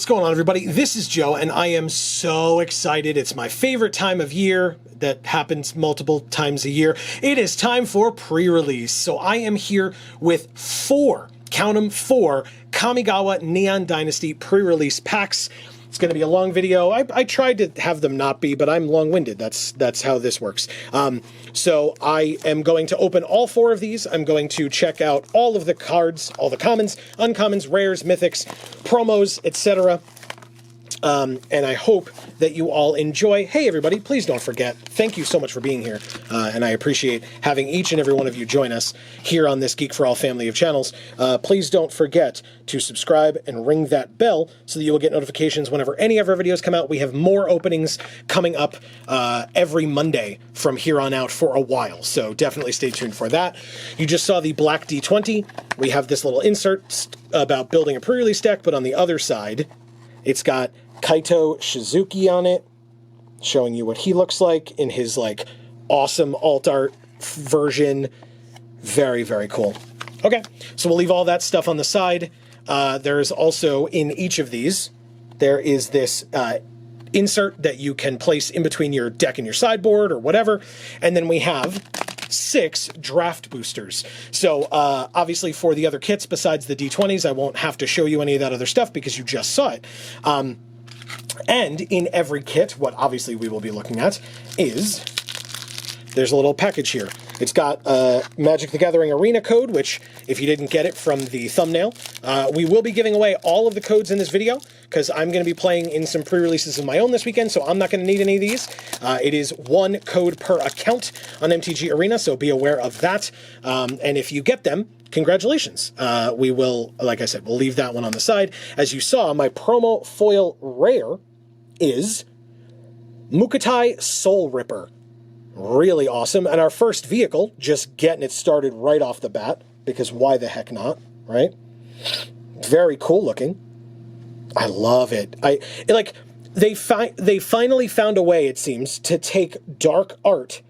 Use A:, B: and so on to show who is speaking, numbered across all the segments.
A: What's going on, everybody? This is Joe, and I am so excited. It's my favorite time of year that happens multiple times a year. It is time for pre-release. So I am here with four, count them, four Kamigawa Neon Dynasty pre-release packs. It's going to be a long video. I tried to have them not be, but I'm long-winded. That's how this works. So I am going to open all four of these. I'm going to check out all of the cards, all the commons, uncommons, rares, mythics, promos, etc. And I hope that you all enjoy. Hey, everybody, please don't forget, thank you so much for being here. And I appreciate having each and every one of you join us here on this Geek for All family of channels. Please don't forget to subscribe and ring that bell so that you will get notifications whenever any of our videos come out. We have more openings coming up every Monday from here on out for a while, so definitely stay tuned for that. You just saw the Black D20. We have this little insert about building a pre-release deck, but on the other side, it's got Kaito Shizuki on it, showing you what he looks like in his, like, awesome alt art version. Very, very cool. Okay, so we'll leave all that stuff on the side. There's also, in each of these, there is this insert that you can place in between your deck and your sideboard or whatever. And then we have 6 draft boosters. So obviously for the other kits besides the D20s, I won't have to show you any of that other stuff because you just saw it. And in every kit, what obviously we will be looking at is, there's a little package here. It's got Magic the Gathering Arena code, which, if you didn't get it from the thumbnail, we will be giving away all of the codes in this video, because I'm going to be playing in some pre-releases of my own this weekend, so I'm not going to need any of these. It is 1 code per account on MTG Arena, so be aware of that. And if you get them, congratulations. We will, like I said, we'll leave that one on the side. As you saw, my promo foil rare is Mukotai Soul Ripper. Really awesome. And our first vehicle, just getting it started right off the bat, because why the heck not, right? Very cool looking. I love it. They finally found a way, it seems, to take dark art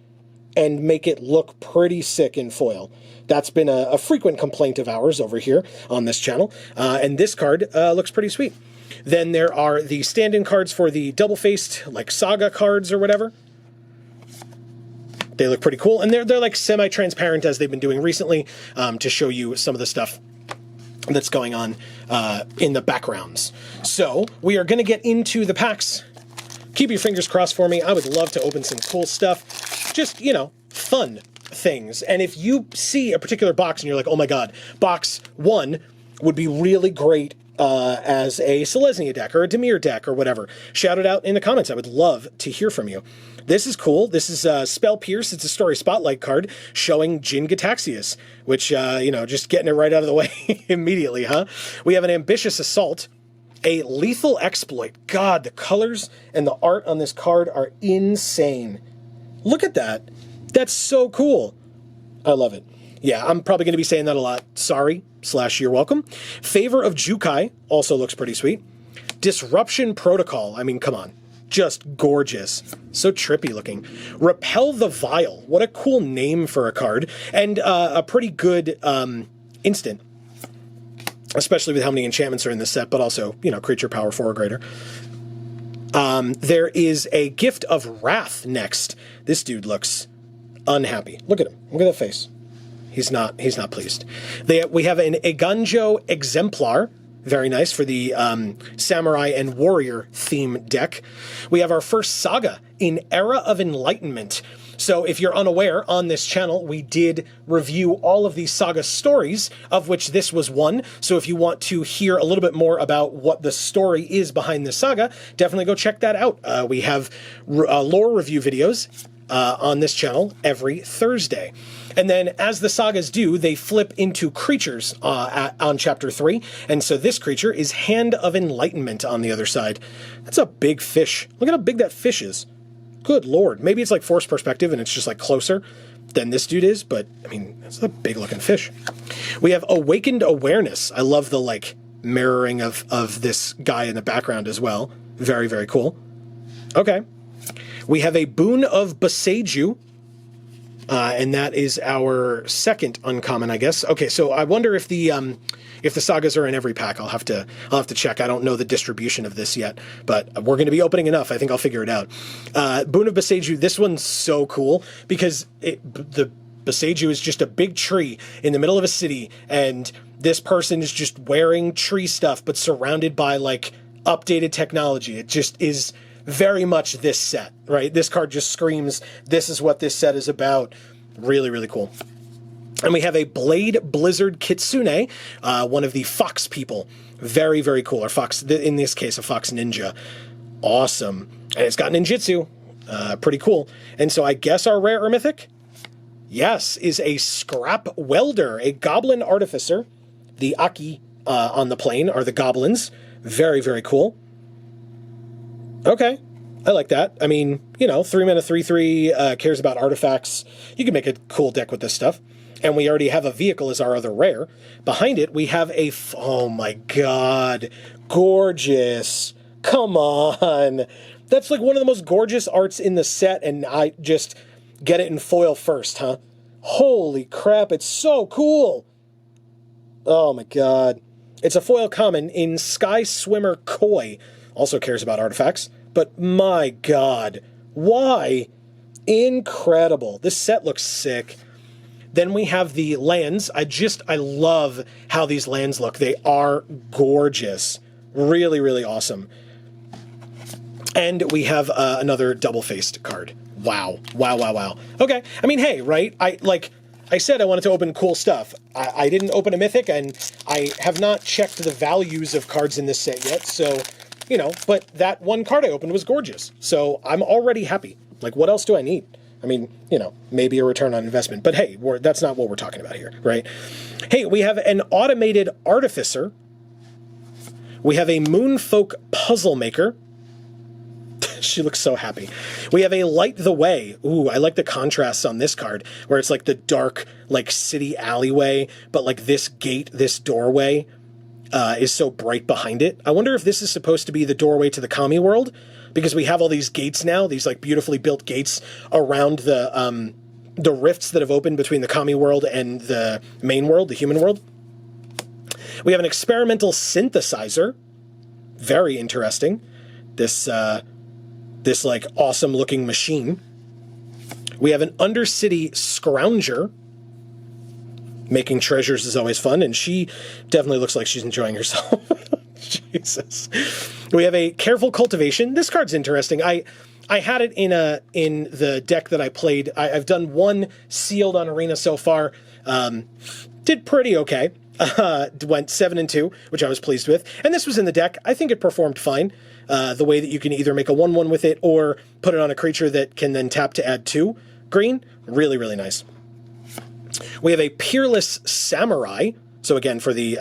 A: and make it look pretty sick in foil. That's been a frequent complaint of ours over here on this channel. And this card looks pretty sweet. Then there are the stand-in cards for the double-faced, like, saga cards or whatever. They look pretty cool, and they're like semi-transparent, as they've been doing recently, to show you some of the stuff that's going on in the backgrounds. So we are going to get into the packs. Keep your fingers crossed for me. I would love to open some cool stuff. Just, you know, fun things. And if you see a particular box and you're like, oh my god, box 1 would be really great as a Selesnya deck or a Dimir deck or whatever, shout it out in the comments. I would love to hear from you. This is cool. This is Spell Pierce. It's a Story Spotlight card showing Jin Gitaxias, which, you know, just getting it right out of the way immediately, huh? We have an Ambitious Assault, a Lethal Exploit. God, the colors and the art on this card are insane. Look at that. That's so cool. I love it. Yeah, I'm probably going to be saying that a lot. Sorry, / you're welcome. Favor of Jukai also looks pretty sweet. Disruption Protocol. I mean, come on. Just gorgeous. So trippy looking. Repel the Vile. What a cool name for a card. And a pretty good instant. Especially with how many enchantments are in this set, but also, you know, creature power 4 or greater. There is a Gift of Wrath next. This dude looks unhappy. Look at him. Look at that face. He's not pleased. We have an Eganjo Exemplar. Very nice for the Samurai and Warrior theme deck. We have our first saga in Era of Enlightenment. So if you're unaware, on this channel, we did review all of these saga stories, of which this was one. So if you want to hear a little bit more about what the story is behind this saga, definitely go check that out. We have lore review videos on this channel every Thursday. And then, as the sagas do, they flip into creatures on Chapter 3. And so this creature is Hand of Enlightenment on the other side. That's a big fish. Look at how big that fish is. Good lord. Maybe it's like forced perspective and it's just like closer than this dude is, but I mean, it's a big looking fish. We have Awakened Awareness. I love the like mirroring of this guy in the background as well. Very, very cool. Okay. We have a Boon of Beseiju. And that is our second uncommon, I guess. Okay, so I wonder if the if the sagas are in every pack, I'll have to check. I don't know the distribution of this yet, but we're going to be opening enough. I think I'll figure it out. Boon of Beseiju, this one's so cool because the Beseiju is just a big tree in the middle of a city, and this person is just wearing tree stuff, but surrounded by like updated technology. It just is very much this set, right? This card just screams, this is what this set is about. Really, really cool. And we have a Blade Blizzard Kitsune, one of the fox people. Very, very cool. Or fox, in this case, a fox ninja. Awesome. And it's got ninjutsu. Pretty cool. And so I guess our rare or mythic, yes, is a Scrap Welder, a goblin artificer. The Aki on the plane are the goblins. Very, very cool. Okay, I like that. I mean, you know, 3-mana 3/3 cares about artifacts. You can make a cool deck with this stuff. And we already have a vehicle as our other rare. Behind it, we have a... Oh my god. Gorgeous. Come on. That's like one of the most gorgeous arts in the set, and I just get it in foil first, huh? Holy crap, it's so cool. Oh my god. It's a foil common in Sky Swimmer Koi. Also cares about artifacts, but my god, why? Incredible. This set looks sick. Then we have the lands. I love how these lands look. They are gorgeous. Really, really awesome. And we have another double-faced card. Wow. Wow, wow, wow. Okay, I mean, hey, right? I said I wanted to open cool stuff. I didn't open a mythic, and I have not checked the values of cards in this set yet, so... You know, but that one card I opened was gorgeous. So I'm already happy. Like, what else do I need? I mean, you know, maybe a return on investment. But hey, that's not what we're talking about here, right? Hey, we have an Automated Artificer. We have a Moonfolk Puzzle Maker. She looks so happy. We have a Light the Way. Ooh, I like the contrasts on this card, where it's like the dark, like, city alleyway, but like this gate, this doorway... is so bright behind it. I wonder if this is supposed to be the doorway to the Kami world, because we have all these gates now, these like beautifully built gates around the rifts that have opened between the Kami world and the main world, the human world. We have an Experimental Synthesizer. Very interesting. This like awesome looking machine. We have an Undercity Scrounger. Making treasures is always fun, and she definitely looks like she's enjoying herself. Jesus. We have a Careful Cultivation. This card's interesting. I had it in the deck that I played. I've done one sealed on Arena so far. Did pretty okay. Went 7-2, which I was pleased with. And this was in the deck. I think it performed fine. The way that you can either make a 1/1 with it or put it on a creature that can then tap to add 2 green. Really, really nice. We have a Peerless Samurai. So again, for the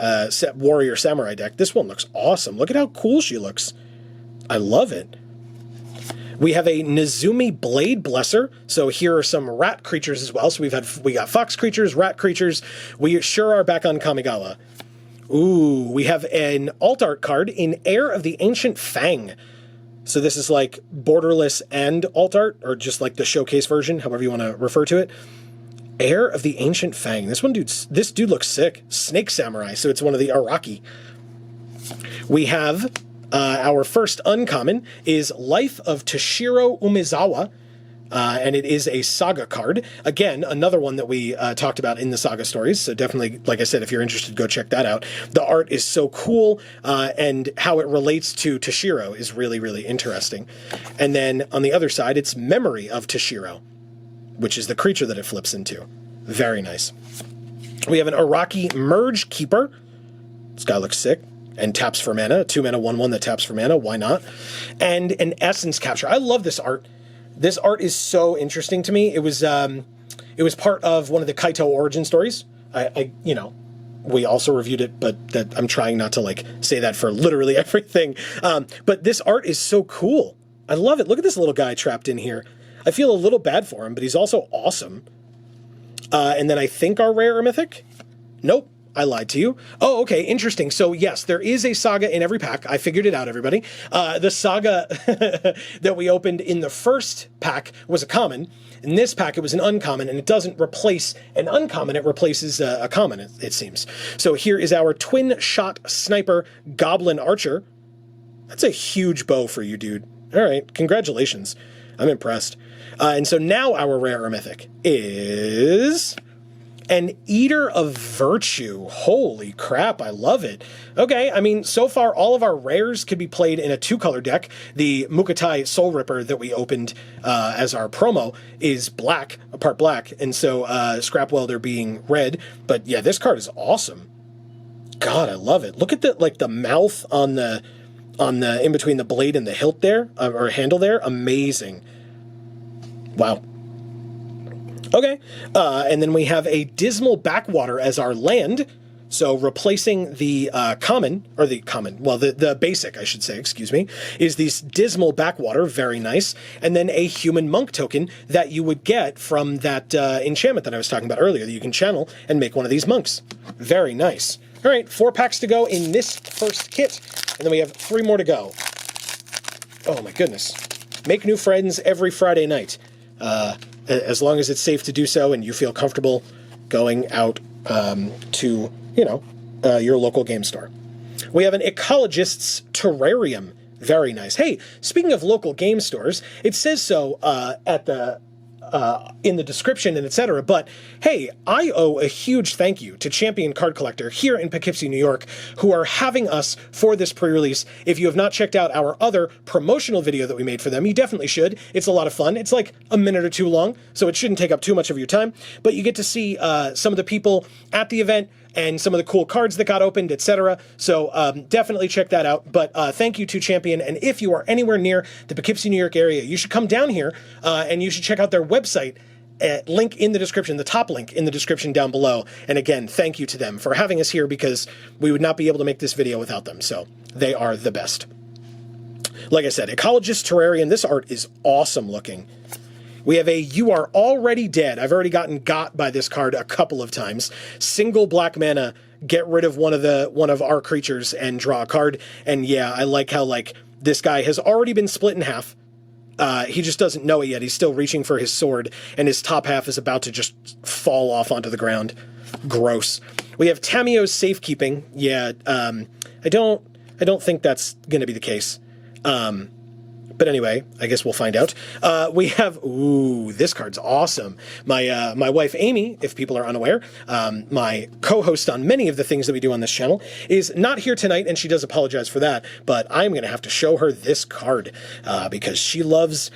A: Warrior Samurai deck, this one looks awesome. Look at how cool she looks. I love it. We have a Nizumi Blade Blesser. So here are some rat creatures as well. So we got fox creatures, rat creatures. We sure are back on Kamigawa. Ooh, we have an alt art card in Heir of the Ancient Fang. So this is like borderless and alt art, or just like the showcase version, however you want to refer to it. Heir of the Ancient Fang. This dude looks sick. Snake Samurai, so it's one of the Araki. We have our first uncommon is Life of Tashiro Umizawa, and it is a saga card. Again, another one that we talked about in the saga stories, so definitely, like I said, if you're interested, go check that out. The art is so cool, and how it relates to Tashiro is really, really interesting. And then on the other side, it's Memory of Tashiro, which is the creature that it flips into. Very nice. We have an Araki Merge Keeper. This guy looks sick. And taps for mana. 2-mana 1/1 that taps for mana. Why not? And an Essence Capture. I love this art. This art is so interesting to me. It was part of one of the Kaito origin stories. You know, we also reviewed it, but that I'm trying not to like say that for literally everything. But this art is so cool. I love it. Look at this little guy trapped in here. I feel a little bad for him, but he's also awesome. And then I think our rare or mythic? Nope. I lied to you. Oh, okay, interesting. So yes, there is a saga in every pack. I figured it out, everybody. The saga that we opened in the first pack was a common. In this pack, it was an uncommon, and it doesn't replace an uncommon. It replaces a common, it seems. So here is our twin shot sniper goblin archer. That's a huge bow for you, dude. All right, congratulations. I'm impressed. And so now our rare or mythic is an Eater of Virtue. Holy crap, I love it. Okay, I mean, so far all of our rares could be played in a 2-color deck. The Mukatai Soul Ripper that we opened as our promo is black, a part black, and so Scrap Welder being red. But yeah, this card is awesome. God, I love it. Look at the mouth on the in between the blade and the hilt there, or handle there. Amazing. Wow. Okay, and then we have a Dismal Backwater as our land, so replacing the the basic, I should say, excuse me, is this Dismal Backwater, very nice, and then a Human Monk token that you would get from that enchantment that I was talking about earlier, that you can channel and make one of these monks. Very nice. All right, 4 packs to go in this first kit, and then we have 3 more to go. Oh my goodness. Make new friends every Friday night. As long as it's safe to do so and you feel comfortable going out to, your local game store. We have an Ecologist's Terrarium. Very nice. Hey, speaking of local game stores, it says so in the description and etc. But hey, I owe a huge thank you to Champion Card Collector here in Poughkeepsie, New York, who are having us for this pre-release. If you have not checked out our other promotional video that we made for them, you definitely should. It's a lot of fun. It's like a minute or 2 long, so it shouldn't take up too much of your time. But you get to see some of the people at the event and some of the cool cards that got opened, etc. So definitely check that out. But thank you to Champion. And if you are anywhere near the Poughkeepsie, New York area, you should come down here and you should check out their website. Link in the description, the top link in the description down below. And again, thank you to them for having us here, because we would not be able to make this video without them. So they are the best. Like I said, Ecologist Terrarium, this art is awesome looking. We have a You Are Already Dead. I've already gotten got by this card a couple of times. Single black mana, get rid of one of our creatures and draw a card. And yeah, I like how this guy has already been split in half. He just doesn't know it yet. He's still reaching for his sword, and his top half is about to just fall off onto the ground. Gross. We have Tamio's Safekeeping. Yeah, I don't think that's going to be the case. But anyway, I guess we'll find out. We have, this card's awesome. My wife, Amy, if people are unaware, my co-host on many of the things that we do on this channel, is not here tonight, and she does apologize for that, but I'm going to have to show her this card, because she loves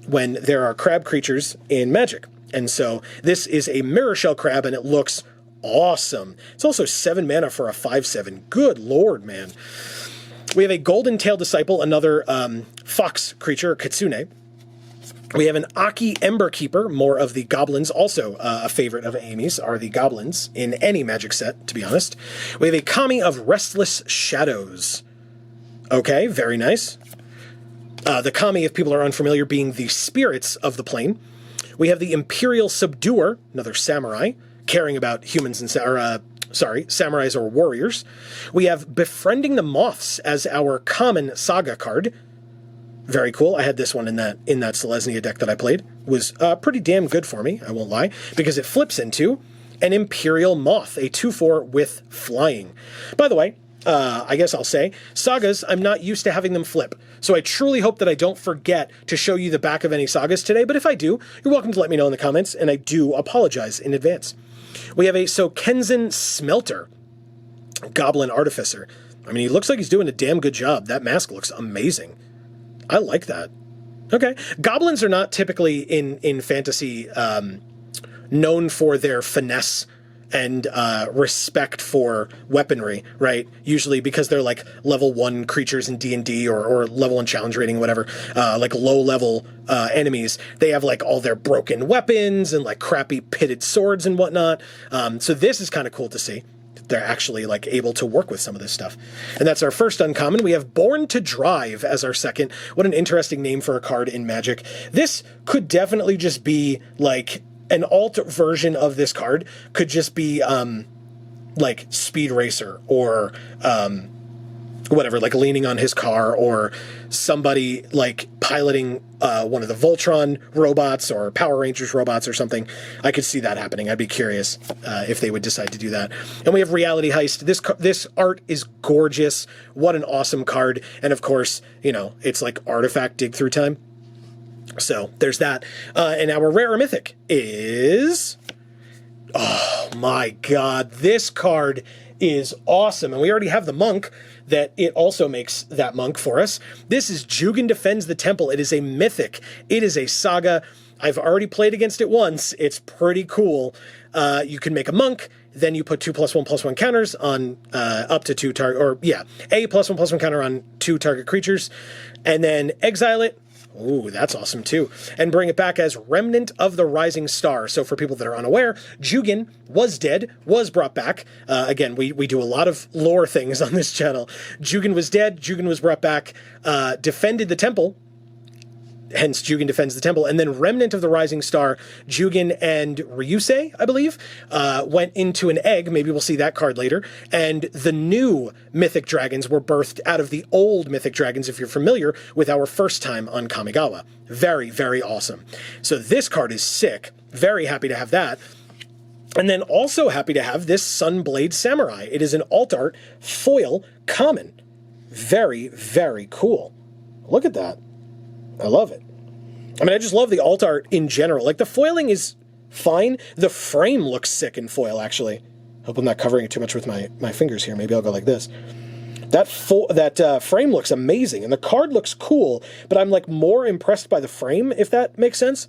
A: when there are crab creatures in Magic. And so this is a Mirror Shell Crab, and it looks awesome. It's also 7 mana for a 5/7. Good lord, man. We have a Golden Tail Disciple, another fox creature, Kitsune. We have an Aki Ember Keeper, more of the goblins, also a favorite of Amy's, are the goblins in any Magic set, to be honest. We have a Kami of Restless Shadows. Okay, very nice. The Kami, if people are unfamiliar, being the spirits of the plane. We have the Imperial Subduer, another samurai, caring about humans and samurais or warriors. We have Befriending the Moths as our common saga card. Very cool. I had this one in that Selesnya deck that I played. It was pretty damn good for me, I won't lie, because it flips into an Imperial Moth, a 2/4 with flying. By the way, I guess I'll say, sagas, I'm not used to having them flip, so I truly hope that I don't forget to show you the back of any sagas today, but if I do, you're welcome to let me know in the comments, and I do apologize in advance. We have a Sokenzen Smelter, Goblin Artificer. I mean, he looks like he's doing a damn good job. That mask looks amazing. I like that. Okay. Goblins are not typically in fantasy known for their finesse and respect for weaponry, right? Usually because they're like level 1 creatures in D&D or level 1 challenge rating, whatever, like low-level enemies. They have like all their broken weapons and like crappy pitted swords and whatnot. So this is kind of cool to see. They're actually like able to work with some of this stuff. And that's our first uncommon. We have Born to Drive as our second. What an interesting name for a card in Magic. This could definitely just be like an alt version of this card. Could just be like Speed Racer or whatever, like leaning on his car, or somebody like piloting one of the Voltron robots or Power Rangers robots or something. I could see that happening. I'd be curious if they would decide to do that. And we have Reality Heist. This art is gorgeous. What an awesome card. And of course, you know, it's like Artifact Dig Through Time. So there's that. And our rare or mythic is... Oh my god, this card is awesome. And we already have the monk that it also makes that monk for us. This is Jugen Defends the Temple. It is a mythic. It is a saga. I've already played against it once. It's pretty cool. You can make a monk, then you put 2+1/+1 counters on up to 2 target, or yeah, a +1/+1 counter on 2 target creatures, and then exile it. Ooh, that's awesome too. And bring it back as Remnant of the Rising Star. So for people that are unaware, Jugen was dead, was brought back. Again, we do a lot of lore things on this channel. Jugen was dead, Jugen was brought back, defended the temple, hence Jugen Defends the Temple, and then Remnant of the Rising Star, Jugen and Ryusei, I believe, went into an egg. Maybe we'll see that card later. And the new Mythic Dragons were birthed out of the old Mythic Dragons, if you're familiar with our first time on Kamigawa. Very, very awesome. So this card is sick. Very happy to have that. And then also happy to have this Sunblade Samurai. It is an alt art foil common. Very, very cool. Look at that. I love it. I mean, I just love the alt art in general. Like, the foiling is fine. The frame looks sick in foil, actually. Hope I'm not covering it too much with my fingers here. Maybe I'll go like this. That frame looks amazing, and the card looks cool, but I'm, like, more impressed by the frame, if that makes sense.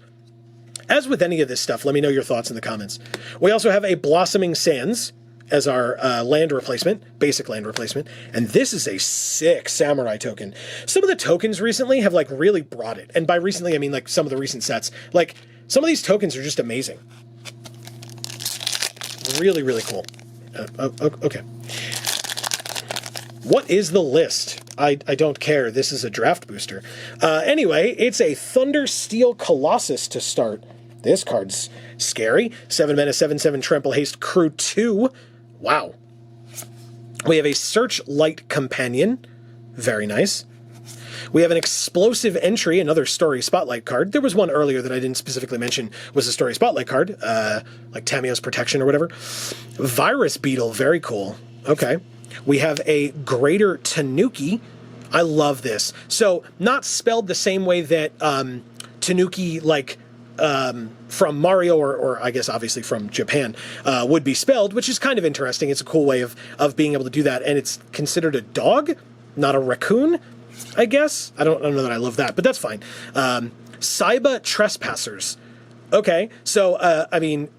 A: As with any of this stuff, let me know your thoughts in the comments. We also have a Blossoming Sands as our land replacement, basic land replacement. And this is a sick samurai token. Some of the tokens recently have like really brought it. And by recently, I mean like some of the recent sets. Like some of these tokens are just amazing. Really, really cool. Okay. What is the list? I don't care. This is a draft booster. Anyway, it's a Thunder Steel Colossus to start. This card's scary. 7 mana, 7/7 Trample Haste Crew 2. Wow. We have a Searchlight Companion. Very nice. We have an Explosive Entry, another Story Spotlight card. There was one earlier that I didn't specifically mention was a Story Spotlight card, like Tamiyo's Protection or whatever. Virus Beetle, very cool. Okay. We have a Greater Tanuki. I love this. So, not spelled the same way that Tanuki, like, from Mario, or I guess obviously from Japan, would be spelled, which is kind of interesting. It's a cool way of being able to do that, and it's considered a dog, not a raccoon, I guess. I don't know that I love that, but that's fine. Saiba Trespassers. Okay, so, I mean,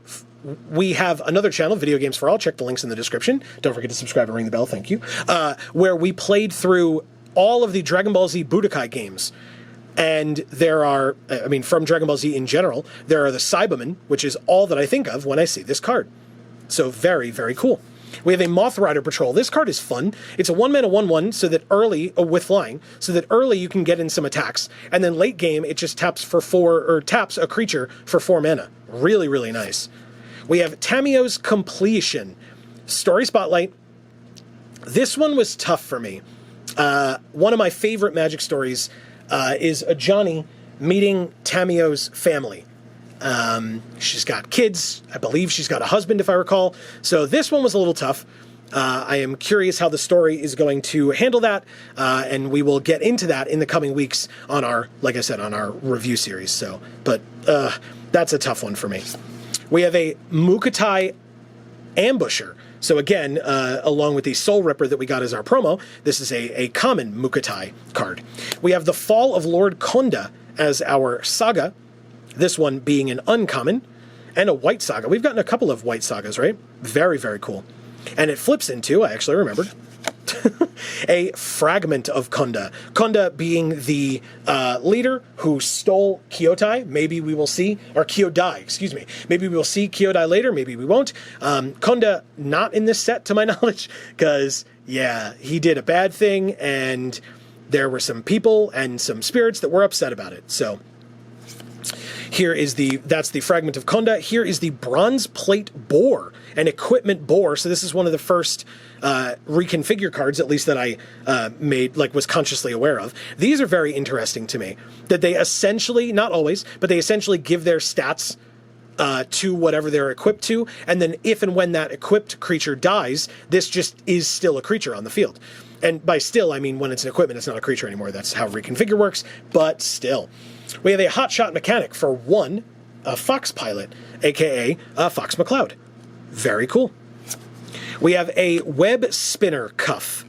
A: we have another channel, Video Games for All. Check the links in the description. Don't forget to subscribe and ring the bell, thank you. Where we played through all of the Dragon Ball Z Budokai games. And there are, I mean, from Dragon Ball Z in general, there are the Cybermen, which is all that I think of when I see this card. So very, very cool. We have a Moth Rider Patrol. This card is fun. It's a 1 mana 1/1, so that early, with flying, so that early you can get in some attacks. And then late game, it just taps for 4, or taps a creature for 4 mana. Really, really nice. We have Tamiyo's Completion. Story Spotlight. This one was tough for me. One of my favorite Magic stories is a Johnny meeting Tamiyo's family. She's got kids. I believe she's got a husband, if I recall. So this one was a little tough. I am curious how the story is going to handle that, and we will get into that in the coming weeks on our, like I said, on our review series. So, but that's a tough one for me. We have a Mukotai Ambusher. So again, along with the Soul Ripper that we got as our promo, this is a common Mukotai card. We have the Fall of Lord Konda as our saga, this one being an uncommon, and a white saga. We've gotten a couple of white sagas, right? Very, very cool. And it flips into, I actually remembered, a Fragment of Konda. Konda being the leader who stole Kyotai. Maybe we will see, or Kyodai, excuse me. Maybe we will see Kyodai later, maybe we won't. Konda not in this set to my knowledge, because, yeah, he did a bad thing, and there were some people and some spirits that were upset about it. So, Here is that's the Fragment of Konda. Here is the Bronze Plate Boar, an equipment boar. So this is one of the first reconfigure cards, at least that I was consciously aware of. These are very interesting to me, that they essentially, not always, but they essentially give their stats to whatever they're equipped to, and then if and when that equipped creature dies, this just is still a creature on the field. And by still, I mean when it's an equipment, it's not a creature anymore. That's how reconfigure works, but still. We have a hotshot mechanic for 1, a Fox Pilot, aka Fox McCloud. Very cool. We have a Web Spinner Cuff.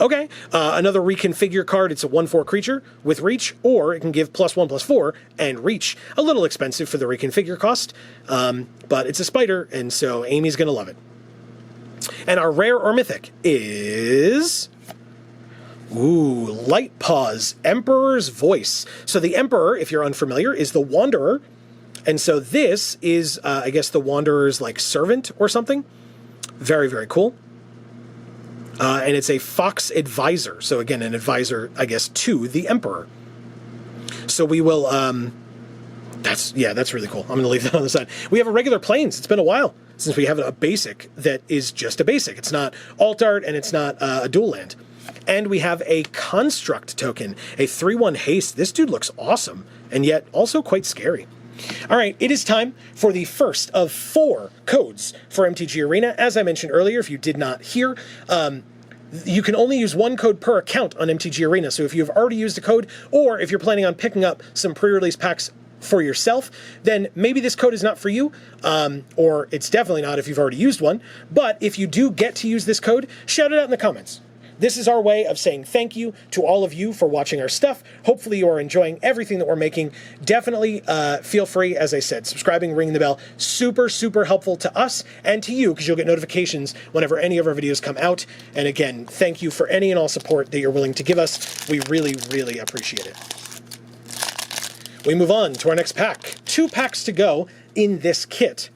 A: Okay, another reconfigure card. It's a 1/4 creature with reach, or it can give +1/+4 and reach. A little expensive for the reconfigure cost, but it's a spider, and so Amy's going to love it. And our rare or mythic is... Ooh, Light Paws, Emperor's Voice. So the Emperor, if you're unfamiliar, is the Wanderer, and so this is, I guess, the Wanderer's, like, servant or something. Very, very cool. And it's a Fox Advisor. So again, an advisor, I guess, to the Emperor. So we will, that's really cool. I'm going to leave that on the side. We have a regular Plains. It's been a while since we have a basic that is just a basic. It's not alt art and it's not a dual land. And we have a Construct token, a 3/1 haste. This dude looks awesome and yet also quite scary. All right, it is time for the first of 4 codes for MTG Arena. As I mentioned earlier, if you did not hear, you can only use 1 code per account on MTG Arena. So if you've already used a code, or if you're planning on picking up some pre-release packs for yourself, then maybe this code is not for you, or it's definitely not if you've already used one. But if you do get to use this code, shout it out in the comments. This is our way of saying thank you to all of you for watching our stuff. Hopefully you are enjoying everything that we're making. Definitely feel free, as I said, subscribing, ringing the bell. Super, super helpful to us and to you, because you'll get notifications whenever any of our videos come out. And again, thank you for any and all support that you're willing to give us. We really, really appreciate it. We move on to our next pack. 2 packs to go in this kit.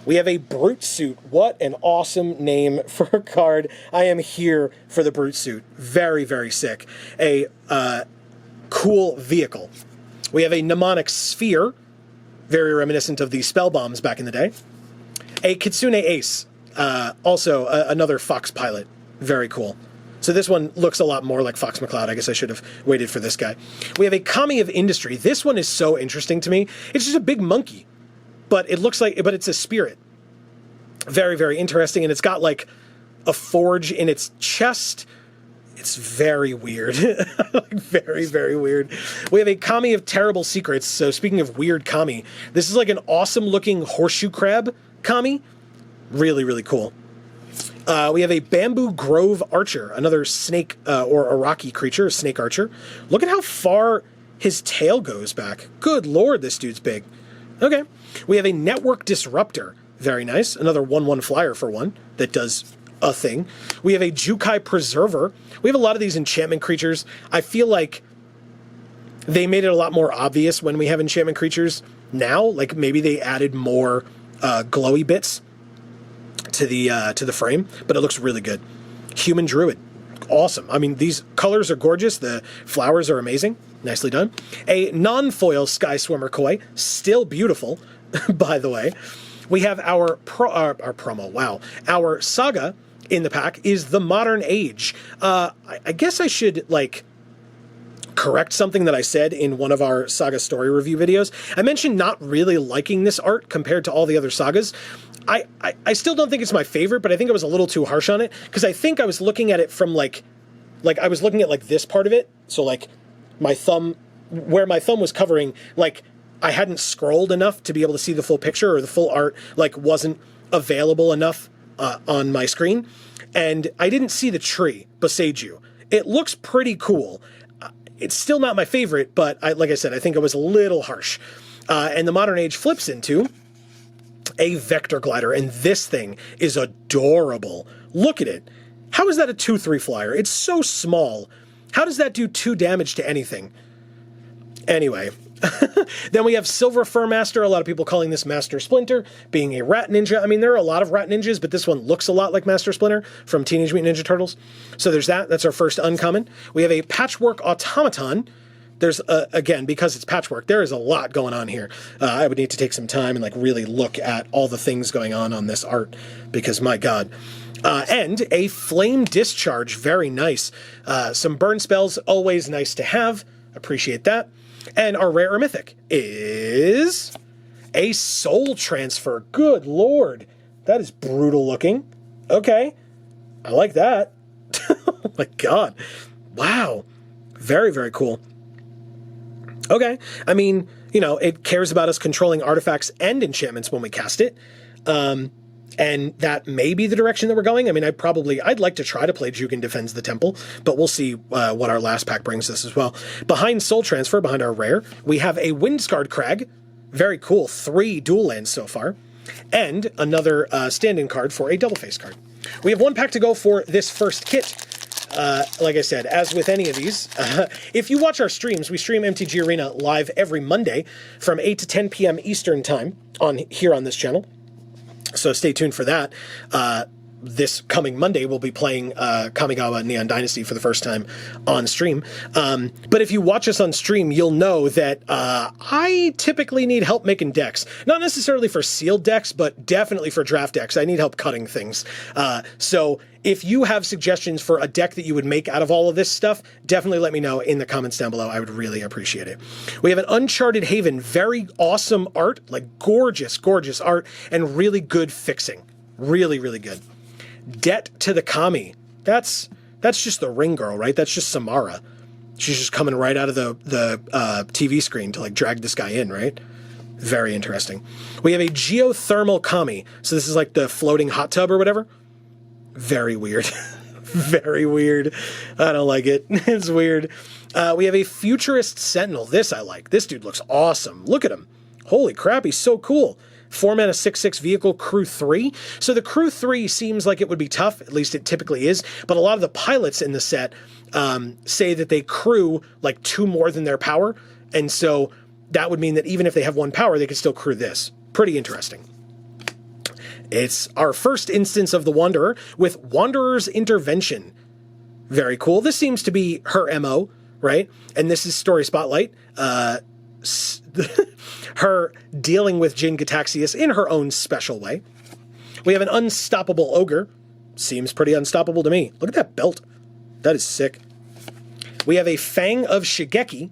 A: We have a Brute Suit. What an awesome name for a card. I am here for the Brute Suit. Very, very sick. A cool vehicle. We have a Mnemonic Sphere, very reminiscent of the spell bombs back in the day. A Kitsune Ace, also another Fox Pilot. Very cool. So this one looks a lot more like Fox McCloud. I guess I should have waited for this guy. We have a Kami of Industry. This one is so interesting to me. It's just a big monkey. But it looks like, but it's a spirit. Very, very interesting. And it's got like a forge in its chest. It's very weird. Like, very, very weird. We have a Kami of Terrible Secrets. So speaking of weird Kami, this is like an awesome looking horseshoe crab Kami. Really, really cool. We have a Bamboo Grove Archer, another snake or Araki creature, a snake archer. Look at how far his tail goes back. Good lord, this dude's big. Okay. We have a Network Disruptor. Very nice. Another 1/1 flyer for 1 that does a thing. We have a Jukai Preserver. We have a lot of these enchantment creatures. I feel like they made it a lot more obvious when we have enchantment creatures now. Like maybe they added more glowy bits to the frame, but it looks really good. Human Druid. Awesome. I mean, these colors are gorgeous. The flowers are amazing. Nicely done. A non-foil Sky Swimmer Koi. Still beautiful, by the way. We have our promo. Wow. Our saga in the pack is the Modern Age. I guess I should, like, correct something that I said in one of our saga story review videos. I mentioned not really liking this art compared to all the other sagas. I still don't think it's my favorite, but I think I was a little too harsh on it, because I think I was looking at it from, like I was looking at, like, this part of it. So, like, my thumb, where my thumb was covering, like, I hadn't scrolled enough to be able to see the full picture, or the full art, like, wasn't available enough on my screen. And I didn't see the tree, Beseiju. It looks pretty cool. It's still not my favorite, but like I said, I think I was a little harsh. And the Modern Age flips into a Vector Glider, and this thing is adorable. Look at it. How is that a 2/3 flyer? It's so small. How does that do 2 damage to anything? Anyway. Then we have Silver Fur Master. A lot of people calling this Master Splinter, being a rat ninja. I mean, there are a lot of rat ninjas, but this one looks a lot like Master Splinter from Teenage Mutant Ninja Turtles. So there's that. That's our first uncommon. We have a Patchwork Automaton. there's, again, because it's patchwork, there is a lot going on here. I would need to take some time and like really look at all the things going on this art, because my God. And a Flame Discharge, very nice. Some burn spells, always nice to have. Appreciate that. And our rare or mythic is a Soul Transfer. Good Lord. That is brutal looking. Okay. I like that. Oh my God. Wow. Very, very cool. Okay. I mean, you know, it cares about us controlling artifacts and enchantments when we cast it. And that may be the direction that we're going. I mean, I'd like to try to play Jugen Defends the Temple, but we'll see what our last pack brings us as well. Behind Soul Transfer, behind our rare, we have a Windscarred Crag. Very cool. 3 dual lands so far. And another stand-in card for a Double Face card. We have 1 pack to go for this first kit. Like I said, as with any of these, if you watch our streams, we stream MTG Arena live every Monday from 8 to 10 p.m. Eastern Time here on this channel. So stay tuned for that. This coming Monday, we'll be playing Kamigawa Neon Dynasty for the first time on stream. But if you watch us on stream, you'll know that I typically need help making decks. Not necessarily for sealed decks, but definitely for draft decks. I need help cutting things. So if you have suggestions for a deck that you would make out of all of this stuff, definitely let me know in the comments down below. I would really appreciate it. We have an Uncharted Haven. Very awesome art, like gorgeous, gorgeous art, and really good fixing. Really, really good. Debt to the Kami. That's just the ring girl, right? That's just Samara. She's just coming right out of the TV screen to like drag this guy in, right? Very interesting. We have a geothermal Kami. So this is like the floating hot tub or whatever. Very weird. Very weird. I don't like it. It's weird. We have a Futurist Sentinel. This I like. This dude looks awesome. Look at him. Holy crap, he's so cool. 4-mana 6/6 vehicle, crew 3. So the crew 3 seems like it would be tough, at least it typically is, but a lot of the pilots in the set say that they crew like 2 more than their power, and so that would mean that even if they have 1 power, they could still crew this. Pretty interesting. It's our first instance of the Wanderer with Wanderer's Intervention. Very cool. This seems to be her MO, right? And this is Story Spotlight. Her dealing with Jin Gataxias in her own special way. We have an Unstoppable Ogre. Seems pretty unstoppable to me. Look at that belt. That is sick. We have a Fang of Shigeki.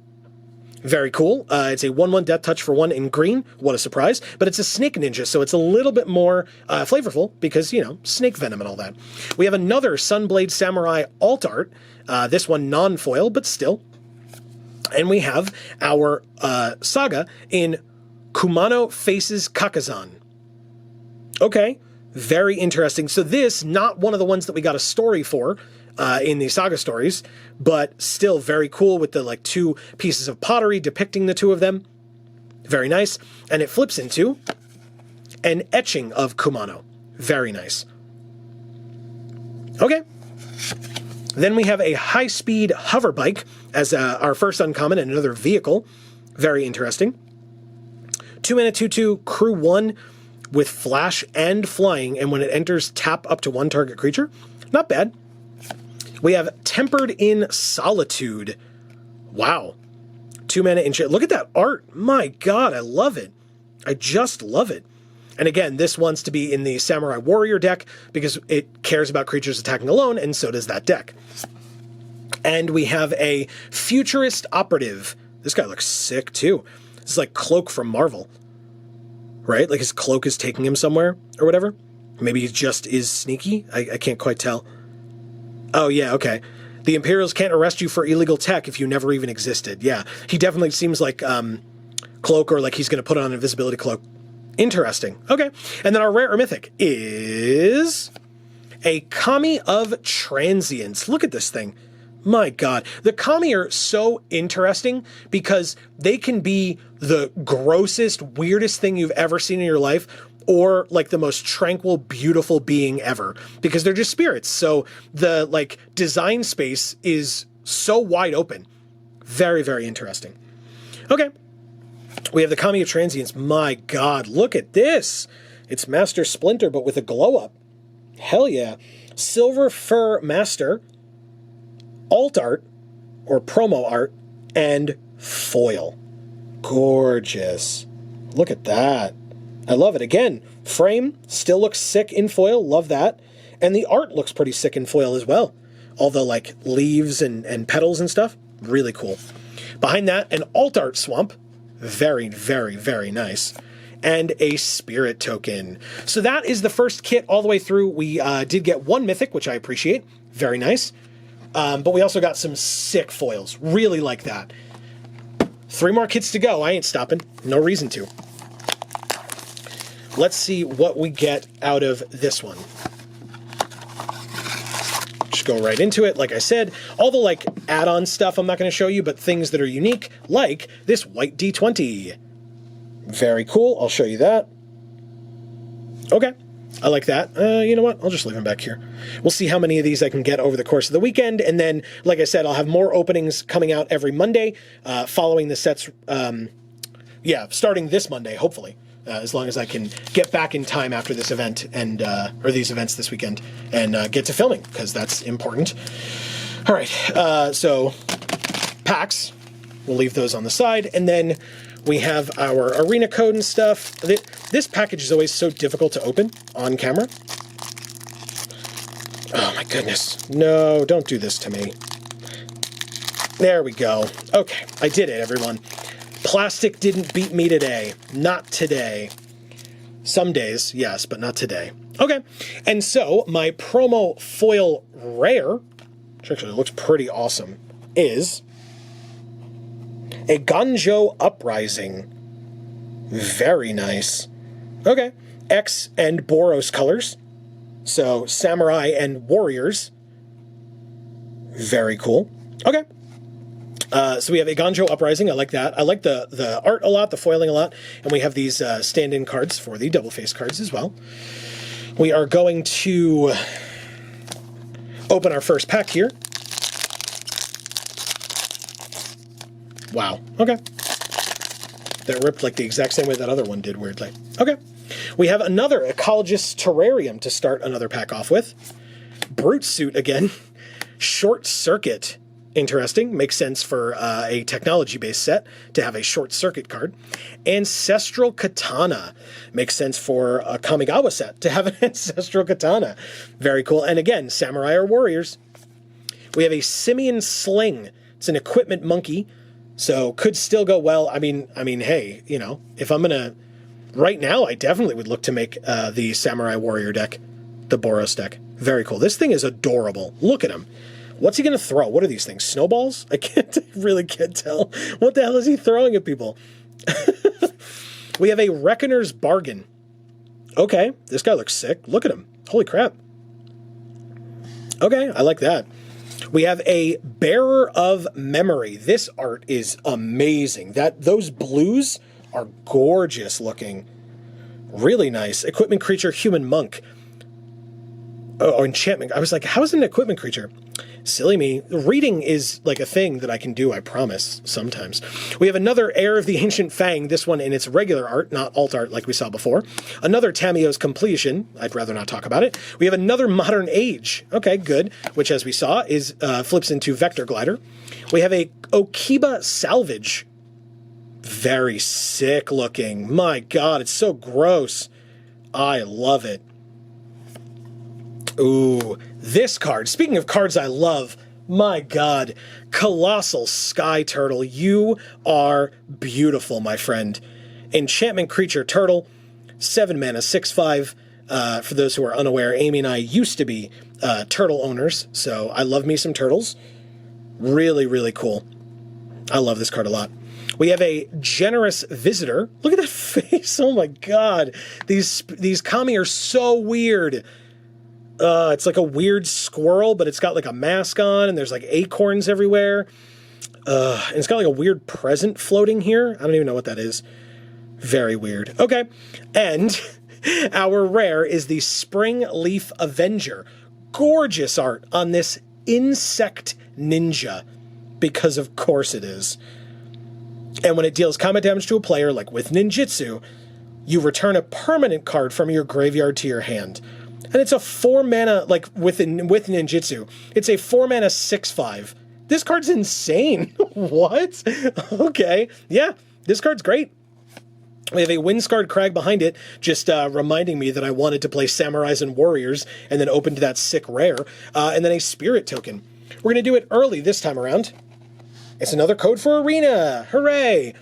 A: Very cool. It's a 1/1 Death Touch for 1 in green. What a surprise. But it's a Snake Ninja, so it's a little bit more flavorful because, you know, snake venom and all that. We have another Sunblade Samurai alt art. This one non-foil, but still. And we have our Saga in Kumano Faces Kakazan. Okay, very interesting. So this, not one of the ones that we got a story for in the Saga stories, but still very cool with the like 2 pieces of pottery depicting the 2 of them. Very nice. And it flips into an etching of Kumano. Very nice. Okay. Then we have a high-speed hover bike as our first uncommon and another vehicle. Very interesting. 2-mana 2/2 crew 1 with flash and flying, and when it enters, tap up to 1 target creature. Not bad. We have Tempered in Solitude. Wow. 2-mana enchant. Look at that art. My God, I love it. I just love it. And again, this wants to be in the Samurai Warrior deck because it cares about creatures attacking alone, and so does that deck. And we have a Futurist Operative. This guy looks sick, too. This is like Cloak from Marvel, right? Like his cloak is taking him somewhere or whatever. Maybe he just is sneaky. I can't quite tell. Oh, yeah, okay. The Imperials can't arrest you for illegal tech if you never even existed. Yeah, he definitely seems like Cloak, or like he's going to put on an invisibility cloak. Interesting. Okay. And then our rare or mythic is a Kami of Transience. Look at this thing. My God. The Kami are so interesting because they can be the grossest, weirdest thing you've ever seen in your life, or like the most tranquil, beautiful being ever, because they're just spirits. So the like design space is so wide open. Very, very interesting. Okay. We have the Kami of Transience. My God, look at this. It's Master Splinter, but with a glow up. Hell yeah. Silver Fur Master, alt art, or promo art, and foil. Gorgeous. Look at that. I love it. Again, frame still looks sick in foil. Love that. And the art looks pretty sick in foil as well. All the like leaves and petals and stuff. Really cool. Behind that, an alt art swamp. Very, very, very nice. And a spirit token. So that is the first kit all the way through. We did get one mythic, which I appreciate. Very nice. But we also got some sick foils. Really like that. 3 more kits to go. I ain't stopping. No reason to. Let's see what we get out of this one. Just go right into it. Like I said, all the like add-on stuff I'm not going to show you, but things that are unique, like this white D20. Very cool. I'll show you that. Okay. I like that. You know what? I'll just leave him back here. We'll see how many of these I can get over the course of the weekend. And then, like I said, I'll have more openings coming out every Monday, following the sets. Starting this Monday, hopefully. As long as I can get back in time after this event or these events this weekend and get to filming, because that's important. All right, so packs, we'll leave those on the side. And then we have our arena code and stuff. This package is always so difficult to open on camera. Oh my goodness. No, don't do this to me. There we go. Okay, I did it, everyone. Plastic didn't beat me today. Not today. Some days, yes, but not today. Okay, and so my promo foil rare, which actually looks pretty awesome, is a Ganjo Uprising. Very nice. Okay, X and Boros colors. So samurai and warriors. Very cool. Okay. So we have a Ganjo Uprising. I like that. I like the art a lot, the foiling a lot. And we have these stand-in cards for the double face cards as well. We are going to open our first pack here. Wow. Okay. That ripped like the exact same way that other one did, weirdly. Okay. We have another Ecologist Terrarium to start another pack off with. Brute Suit again. Short Circuit. Interesting. Makes sense for a technology-based set to have a short circuit card. Ancestral Katana. Makes sense for a Kamigawa set to have an Ancestral Katana. Very cool. And again, samurai or warriors. We have a Simian Sling. It's an equipment monkey, so could still go well. I mean, hey, you know, if I'm gonna, right now, I definitely would look to make the Samurai Warrior deck, the Boros deck. Very cool. This thing is adorable. Look at him. What's he going to throw? What are these things? Snowballs? I really can't tell. What the hell is he throwing at people? We have a Reckoner's Bargain. Okay, this guy looks sick. Look at him. Holy crap. Okay, I like that. We have a Bearer of Memory. This art is amazing. Those blues are gorgeous looking. Really nice. Equipment creature, human monk. Oh, enchantment. I was like, how is it an equipment creature? Silly me. Reading is like a thing that I can do, I promise, sometimes. We have another Heir of the Ancient Fang, this one in its regular art, not alt art like we saw before. Another Tamiyo's Completion. I'd rather not talk about it. We have another Modern Age. Okay, good. Which, as we saw, is flips into Vector Glider. We have a Okiba Salvage. Very sick looking. My God, it's so gross. I love it. Ooh, this card. Speaking of cards I love, my God, Colossal Sky Turtle. You are beautiful, my friend. Enchantment creature turtle, 7 mana, 6/5. For those who are unaware, Amy and I used to be turtle owners, so I love me some turtles. Really, really cool. I love this card a lot. We have a Generous Visitor. Look at that face. Oh my God. These kami are so weird. It's like a weird squirrel, but it's got like a mask on, and there's like acorns everywhere. And it's got like a weird present floating here. I don't even know what that is. Very weird. Okay. And our rare is the Spring Leaf Avenger. Gorgeous art on this insect ninja, because of course it is. And when it deals combat damage to a player, like with ninjutsu, you return a permanent card from your graveyard to your hand. And it's a 4 mana, like with ninjutsu, it's a 4 mana 6/5. This card's insane. What? Okay. Yeah, this card's great. We have a Windscarred Crag behind it, just reminding me that I wanted to play Samurais and Warriors, and then opened that sick rare, and then a Spirit token. We're going to do it early this time around. It's another code for Arena. Hooray!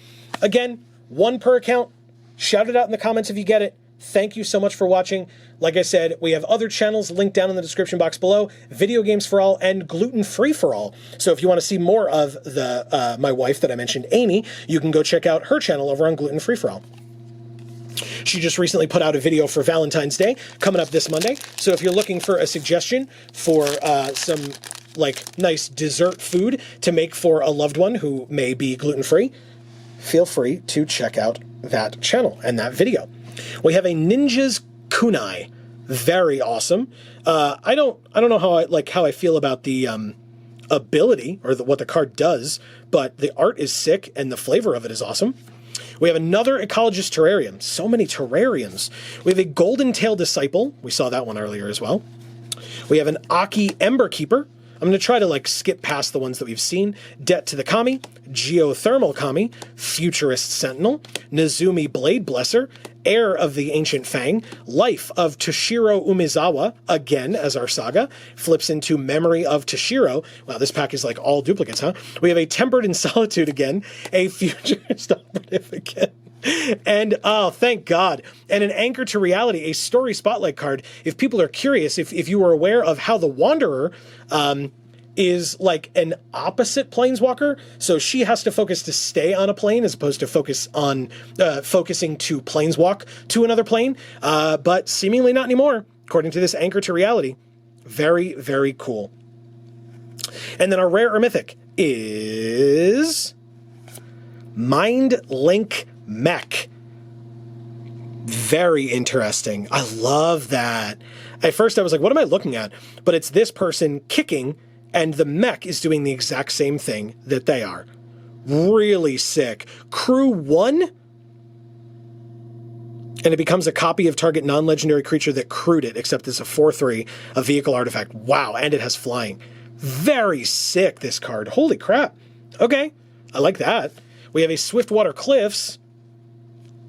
A: Again, 1 per account. Shout it out in the comments if you get it. Thank you so much for watching. Like I said, we have other channels linked down in the description box below, Video Games for All and Gluten Free for All. So if you want to see more of the my wife that I mentioned, Amy, you can go check out her channel over on Gluten Free for All. She just recently put out a video for Valentine's Day, coming up this Monday. So if you're looking for a suggestion for some like nice dessert food to make for a loved one who may be gluten-free, feel free to check out that channel and that video. We have a Ninja's Kunai. Very awesome. I don't know how I feel about the ability or what the card does, but the art is sick and the flavor of it is awesome. We have another Ecologist Terrarium. So many terrariums. We have a Golden Tail Disciple. We saw that one earlier as well. We have an Aki Ember Keeper. I'm going to try to like skip past the ones that we've seen. Debt to the Kami, Geothermal Kami, Futurist Sentinel, Nizumi Blade Blesser, Heir of the Ancient Fang, Life of Tashiro Umizawa, again as our saga, flips into Memory of Tashiro. Wow, this pack is like all duplicates, huh? We have a Tempered in Solitude again, a Futurist Operative again, and oh, thank God, and an Anchor to Reality, a Story Spotlight card. If people are curious, if you were aware of how the Wanderer is like an opposite planeswalker, so she has to focus to stay on a plane as opposed to focusing to planeswalk to another plane, but seemingly not anymore, according to this Anchor to Reality. Very, very cool. And then our rare or mythic is Mind Link Mech. Very interesting. I love that. At first I was like, what am I looking at? But it's this person kicking, and the mech is doing the exact same thing that they are. Really sick. Crew 1, and it becomes a copy of target non-legendary creature that crewed it, except it's a 4/3, a vehicle artifact. Wow, and it has flying. Very sick, this card. Holy crap. Okay, I like that. We have a Swiftwater Cliffs.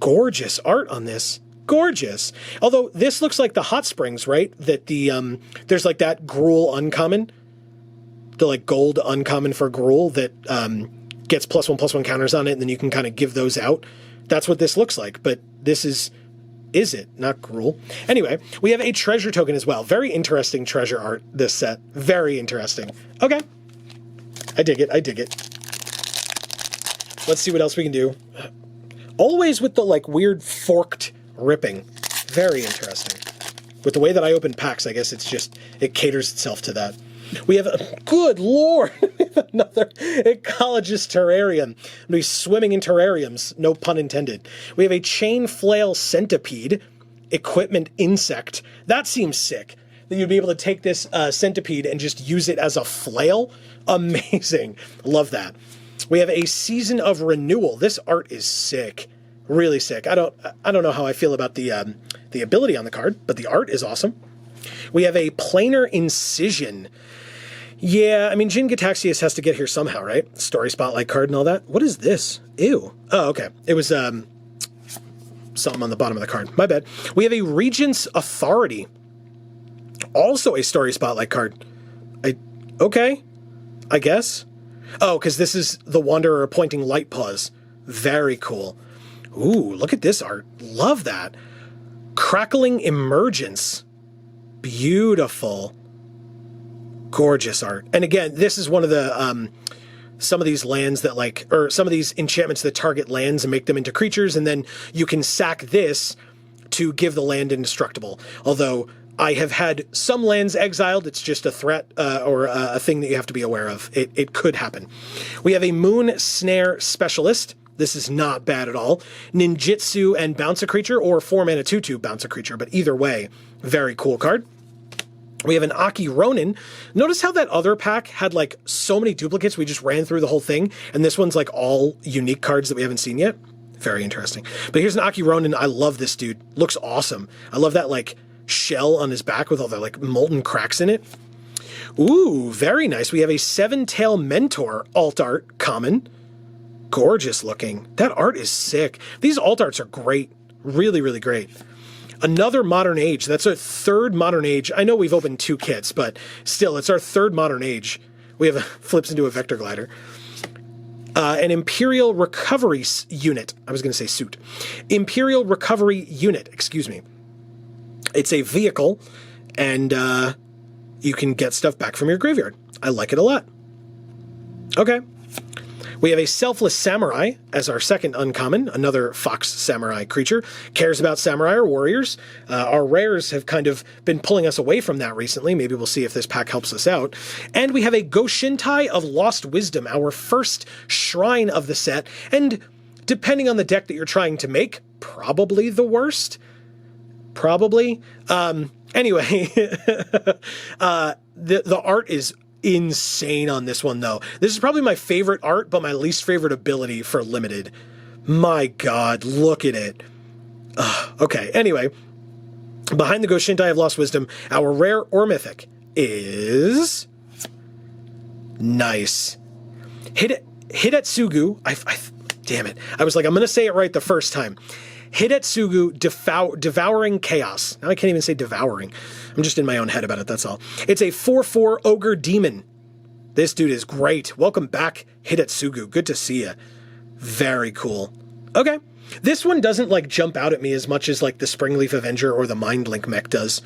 A: Gorgeous art on this. Gorgeous. Although this looks like the Hot Springs, right? That the there's like that Gruul uncommon, the like gold uncommon for Gruul that gets +1/+1 counters on it, and then you can kind of give those out. That's what this looks like, but this is it? Not Gruul. Anyway, we have a treasure token as well. Very interesting treasure art, this set. Very interesting. Okay. I dig it. I dig it. Let's see what else we can do. Always with the like weird forked ripping. Very interesting. With the way that I open packs, I guess it caters itself to that. We have good lord, another Ecologist Terrarium. I'm going to be swimming in terrariums, no pun intended. We have a Chain Flail Centipede, Equipment Insect. That seems sick, that you'd be able to take this centipede and just use it as a flail. Amazing. Love that. We have a Season of Renewal. This art is sick. Really sick. I don't know how I feel about the ability on the card, but the art is awesome. We have a Planar Incision. Yeah, I mean, Jin Gataxias has to get here somehow, right? Story Spotlight card and all that. What is this? Ew. Oh, okay. It was something on the bottom of the card. My bad. We have a Regent's Authority. Also a Story Spotlight card. Okay, I guess. Oh, because this is the Wanderer appointing Light Paws. Very cool. Ooh, look at this art. Love that. Crackling Emergence. Beautiful. Gorgeous art. And again, this is one of the, some of these lands that like, or some of these enchantments that target lands and make them into creatures, and then you can sack this to give the land indestructible. Although I have had some lands exiled. It's just a threat or a thing that you have to be aware of. It could happen. We have a Moon Snare Specialist. This is not bad at all. Ninjutsu and bounce a creature, or 4-mana 2/2 bounce a creature, but either way, very cool card. We have an Aki Ronin. Notice how that other pack had like so many duplicates, we just ran through the whole thing, and this one's like all unique cards that we haven't seen yet. Very interesting. But here's an Aki Ronin. I love this dude. Looks awesome. I love that like shell on his back with all the like molten cracks in it. Ooh, very nice. We have a Seven-Tail Mentor alt art common. Gorgeous looking. That art is sick. These alt arts are great. Really, really great. Another Modern Age. That's our third Modern Age. I know we've opened 2 kits, but still, it's our third Modern Age. We have flips into a Vector Glider. An Imperial Recovery Unit. I was going to say suit. Imperial Recovery Unit, excuse me. It's a vehicle, and you can get stuff back from your graveyard. I like it a lot. Okay. We have a Selfless Samurai as our second uncommon, another Fox Samurai creature. Cares about samurai or warriors. Our rares have kind of been pulling us away from that recently. Maybe we'll see if this pack helps us out. And we have a Goshintai of Lost Wisdom, our first shrine of the set. And depending on the deck that you're trying to make, probably the worst. Probably. Anyway, the art is insane on this one, though. This is probably my favorite art, but my least favorite ability for limited. My God, look at it. Okay, anyway. Behind the Goshintai of Lost Wisdom, our rare or mythic is... Nice. Hidetsugu. Damn it. I was like, I'm going to say it right the first time. Hidetsugu Devouring Chaos. Now I can't even say devouring. I'm just in my own head about it, that's all. It's a 4/4 Ogre Demon. This dude is great. Welcome back, Hidetsugu. Good to see you. Very cool. Okay. This one doesn't, like, jump out at me as much as, like, the Springleaf Avenger or the Mindlink Mech does.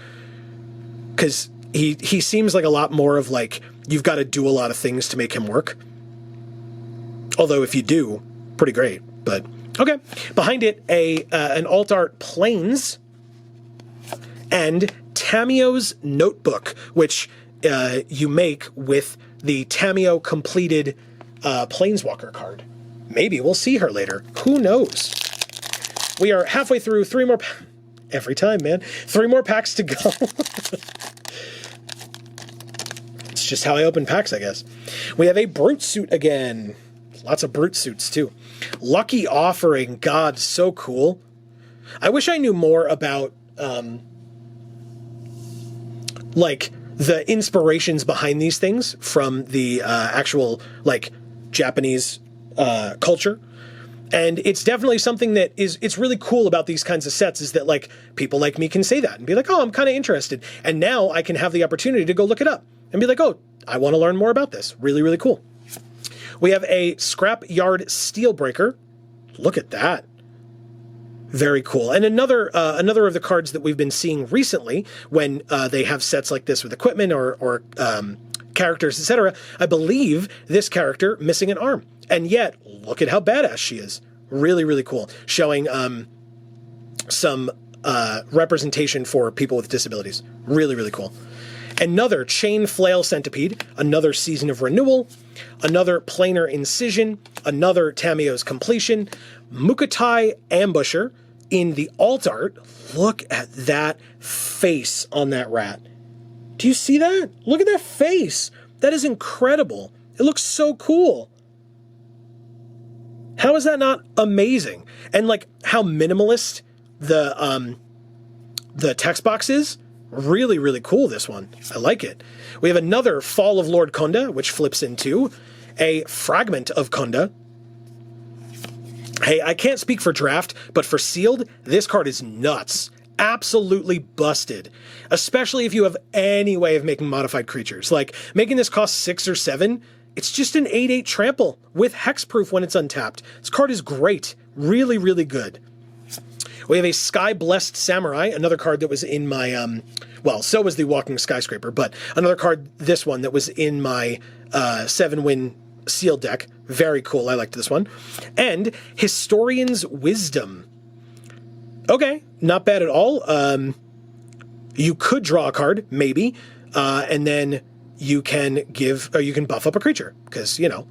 A: Because he seems like a lot more of, like, you've got to do a lot of things to make him work. Although, if you do, pretty great. But, okay. Behind it, an alt art Plains and Tamio's Notebook, which you make with the Tamio completed Planeswalker card. Maybe we'll see her later. Who knows? We are halfway through. 3 more... Every time, man. 3 more packs to go. It's just how I open packs, I guess. We have a Brute Suit again. Lots of Brute Suits, too. Lucky Offering. God, so cool. I wish I knew more about... like the inspirations behind these things from the actual like Japanese culture. And it's definitely something that it's really cool about these kinds of sets is that like people like me can say that and be like, oh, I'm kind of interested. And now I can have the opportunity to go look it up and be like, oh, I want to learn more about this. Really, really cool. We have a Scrapyard Steelbreaker. Look at that. Very cool. And another of the cards that we've been seeing recently when they have sets like this with equipment or characters, etc. I believe this character missing an arm. And yet, look at how badass she is. Really, really cool. Showing some representation for people with disabilities. Really, really cool. Another Chain Flail Centipede. Another Season of Renewal. Another Planar Incision. Another Tamio's Completion. Mukotai Ambusher in the alt art. Look at that face on that rat. Do you see that? Look at that face. That is incredible. It looks so cool. How is that not amazing? And like how minimalist the text box is. Really, really cool, this one. I like it. We have another Fall of Lord Konda, which flips into a Fragment of Konda. Hey, I can't speak for draft, but for sealed, this card is nuts. Absolutely busted. Especially if you have any way of making modified creatures. Like, making this cost 6 or 7, it's just an 8/8 trample with hexproof when it's untapped. This card is great. Really, really good. We have a Sky Blessed Samurai, another card that was in my, well, so was the Walking Skyscraper, but another card, this one, that was in my 7-win sealed deck. Very cool. I liked this one. And Historian's Wisdom. Okay, not bad at all. You could draw a card, maybe, and then you can you can buff up a creature, because, you know,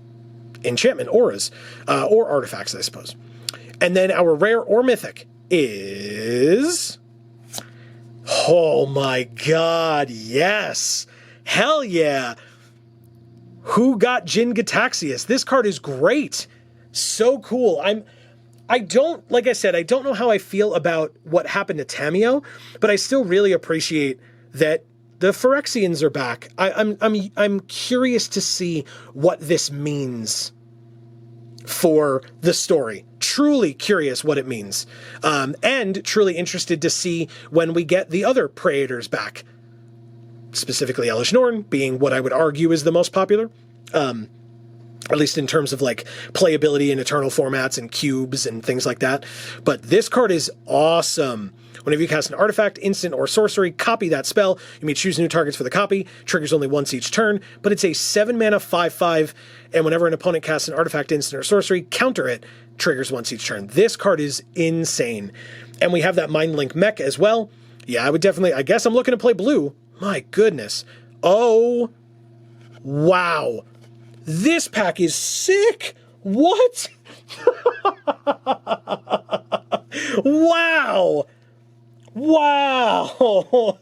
A: enchantment, auras, or artifacts, I suppose. And then our rare or mythic is... Oh my God, yes! Hell yeah! Who got Jin Gataxius? This card is great. So cool. I don't, like I said, I don't know how I feel about what happened to Tamio, but I still really appreciate that The Phyrexians are back. I'm curious to see what this means for the story. Truly curious what it means. And truly interested to see when we get the other Praetors back. Specifically Elish Norn being what I would argue is the most popular. At least in terms of like playability in Eternal formats and cubes and things like that. But this card is awesome. Whenever you cast an artifact, instant, or sorcery, copy that spell. You may choose new targets for the copy. Triggers only once each turn, but it's a 7-mana 5/5, and whenever an opponent casts an artifact, instant, or sorcery, counter it. Triggers once each turn. This card is insane. And we have that Mind Link Mech as well. Yeah, I guess I'm looking to play blue. My goodness. Oh, wow. This pack is sick. What? Wow. Wow.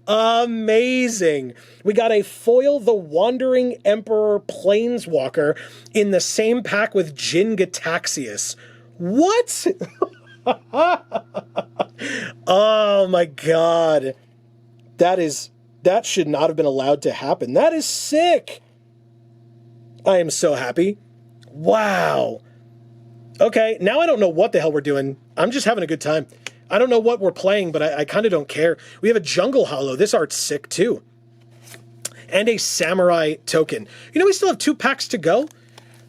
A: Amazing. We got a foil the Wandering Emperor Planeswalker in the same pack with Jin Gataxias. What? Oh my god. That should not have been allowed to happen. That is sick. I am so happy. Wow. Okay, now I don't know what the hell we're doing. I'm just having a good time. I don't know what we're playing, but I kind of don't care. We have a Jungle Hollow. This art's sick too. And a Samurai token. You know, we still have 2 packs to go.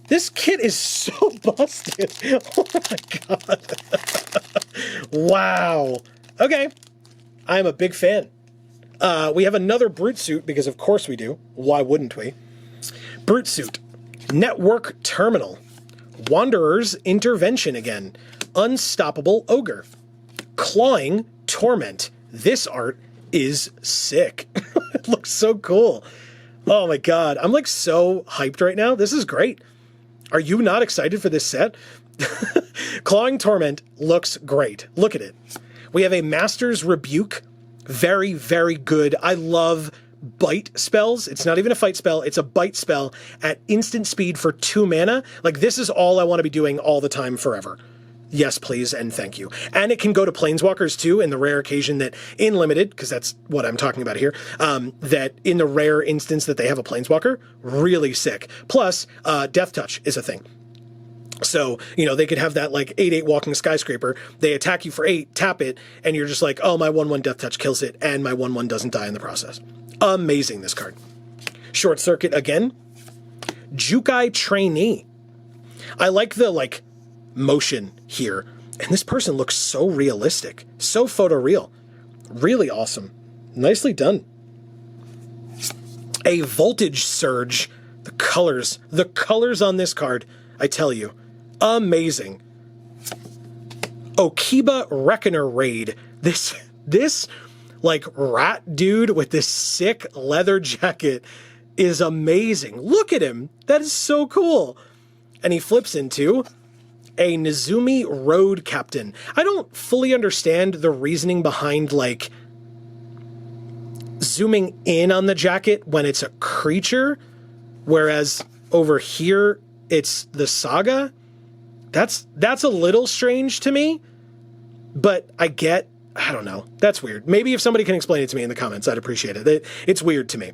A: This kit is so busted. Oh my god. Wow. Okay. I'm a big fan. We have another Brute Suit, because of course we do. Why wouldn't we? Brute Suit. Network Terminal. Wanderer's Intervention again. Unstoppable Ogre. Clawing Torment. This art is sick. It looks so cool. Oh my god. I'm like so hyped right now. This is great. Are you not excited for this set? Clawing Torment looks great. Look at it. We have a Master's Rebuke. Very, very good. I love bite spells. It's not even a fight spell. It's a bite spell at instant speed for 2 mana. Like, this is all I want to be doing all the time forever. Yes, please, and thank you. And it can go to Planeswalkers, too, in the rare occasion that, in Limited, because that's what I'm talking about here, that in the rare instance that they have a Planeswalker, really sick. Plus, Death Touch is a thing. So, you know, they could have that, like, 8/8 Walking Skyscraper. They attack you for 8, tap it, and you're just like, oh, my 1/1 Death Touch kills it, and my 1/1 doesn't die in the process. Amazing, this card. Short Circuit again. Jukai Trainee. I like the, like, motion here. And this person looks so realistic. So photoreal. Really awesome. Nicely done. A Voltage Surge. The colors on this card, I tell you. Amazing. Okiba Reckoner Raid. This like rat dude with this sick leather jacket is amazing. Look at him. That is so cool. And he flips into a Nizumi Road Captain. I don't fully understand the reasoning behind like zooming in on the jacket when it's a creature, whereas over here it's the saga. That's a little strange to me, but I don't know. That's weird. Maybe if somebody can explain it to me in the comments, I'd appreciate it. It's weird to me.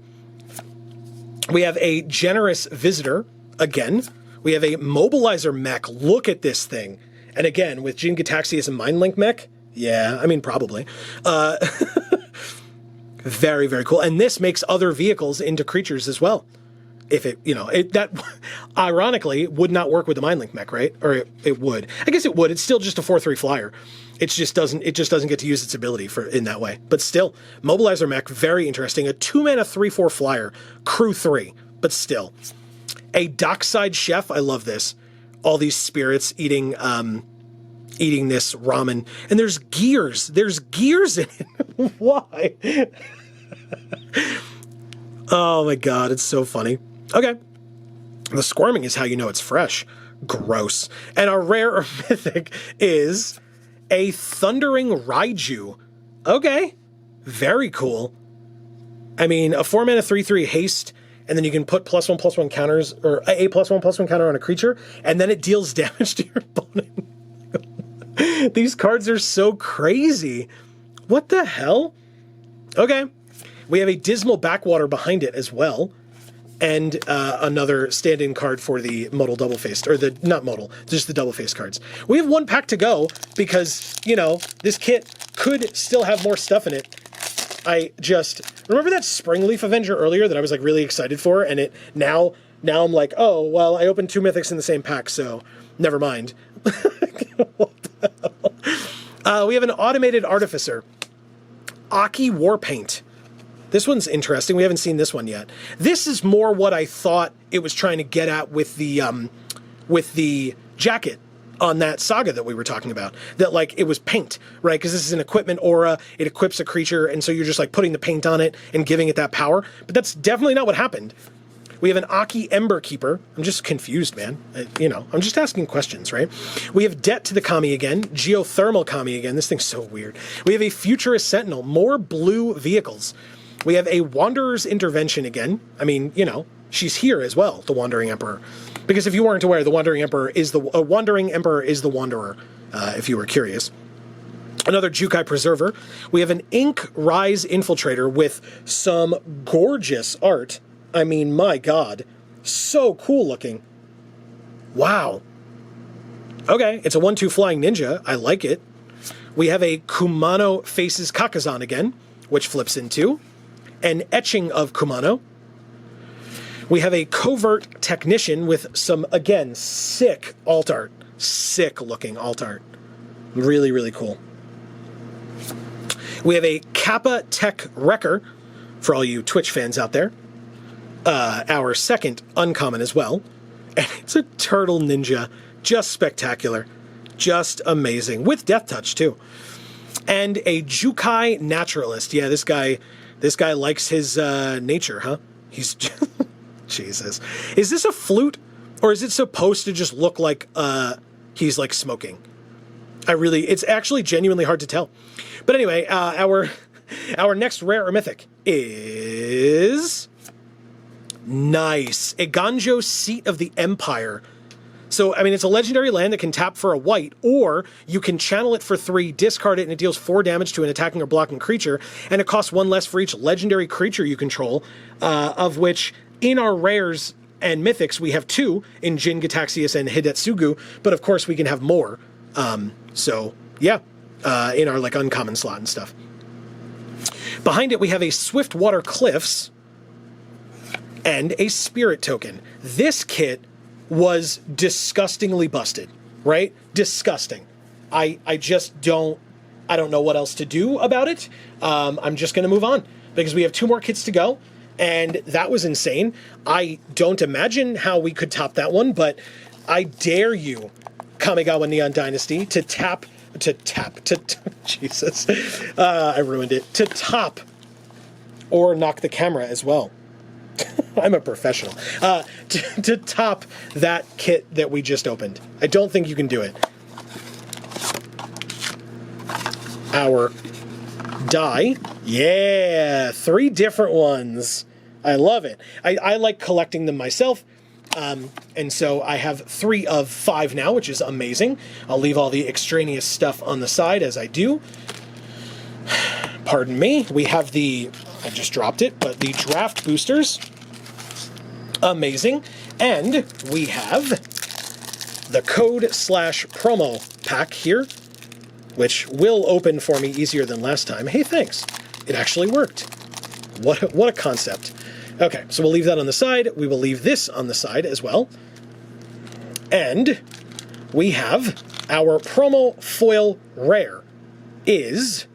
A: We have a Generous Visitor again. We have a Mobilizer Mech. Look at this thing. And again, with Jin Gataxias and Mind Link Mech. Yeah, I mean, probably. Very, very cool. And this makes other vehicles into creatures as well. If that ironically would not work with the Mind Link Mech, right? Or it would. I guess it would. It's still just a 4/3 flyer. It just doesn't get to use its ability in that way. But still, Mobilizer Mech, very interesting. A 2-mana 3/4 flyer, crew 3, but still. A Dockside Chef, I love this. All these spirits eating this ramen. And there's gears. There's gears in it. Why? Oh my god, it's so funny. Okay. The squirming is how you know it's fresh. Gross. And our rare or mythic is a Thundering Raiju. Okay. Very cool. I mean, a 4-mana 3/3 haste, and then you can put +1/+1 counters, or a +1/+1 counter on a creature, and then it deals damage to your opponent. These cards are so crazy. What the hell? Okay. We have a Dismal Backwater behind it as well. And another stand-in card for the modal double-faced, or the, not modal, just the double-faced cards. We have one pack to go because, you know, this kit could still have more stuff in it. I just, remember that Springleaf Avenger earlier that I was like really excited for, and it, now I'm like, oh, well, I opened 2 Mythics in the same pack, so never mind. What the hell? We have an Automated Artificer. Aki Warpaint. This one's interesting. We haven't seen this one yet. This is more what I thought it was trying to get at with the jacket on that saga that we were talking about. That, like, it was paint, right? Because this is an equipment aura. It equips a creature, and so you're just, like, putting the paint on it and giving it that power. But that's definitely not what happened. We have an Aki Ember Keeper. I'm just confused, man. You know, I'm just asking questions, right? We have Debt to the Kami again. Geothermal Kami again. This thing's so weird. We have a Futurist Sentinel. More blue vehicles. We have a Wanderer's Intervention again. I mean, you know, she's here as well, the Wandering Emperor. Because if you weren't aware, the Wandering Emperor is the Wanderer, if you were curious. Another Jukai Preserver. We have an Ink Rise Infiltrator with some gorgeous art. I mean, my God. So cool looking. Wow. Okay, it's a 1/2 Flying Ninja. I like it. We have a Kumano Faces Kakazan again, which flips into an Etching of Kumano. We have a Covert Technician with some, again, sick alt art. Sick looking alt art. Really, really cool. We have a Kappa Tech Wrecker, for all you Twitch fans out there. Our second uncommon as well. And it's a Turtle Ninja. Just spectacular. Just amazing. With Death Touch, too. And a Jukai Naturalist. Yeah, this guy likes his nature, huh? He's... Jesus. Is this a flute? Or is it supposed to just look like he's, like, smoking? It's actually genuinely hard to tell. But anyway, our next rare or mythic is... Nice. Eganjo, Seat of the Empire. So, I mean, it's a legendary land that can tap for a white, or you can channel it for 3, discard it, and it deals 4 damage to an attacking or blocking creature, and it costs 1 less for each legendary creature you control, of which, in our rares and mythics, we have 2 in Jin Gataxias and Hidetsugu, but of course we can have more. So, yeah, in our, like, uncommon slot and stuff. Behind it, we have a Swiftwater Cliffs and a Spirit Token. This kit was disgustingly busted, right? Disgusting. I don't know what else to do about it. I'm just going to move on because we have 2 more kits to go, and that was insane. I don't imagine how we could top that one, but I dare you, Kamigawa Neon Dynasty, to Jesus, I ruined it, to top or knock the camera as well. I'm a professional. To top that kit that we just opened. I don't think you can do it. Our die. Yeah, 3 different ones. I love it. I like collecting them myself. And so I have 3 of 5 now, which is amazing. I'll leave all the extraneous stuff on the side as I do. Pardon me. We have I just dropped it, but the draft boosters. Amazing. And we have the code/promo pack here, which will open for me easier than last time. Hey, thanks. It actually worked. What a concept. Okay, so we'll leave that on the side. We will leave this on the side as well. And we have our promo foil rare is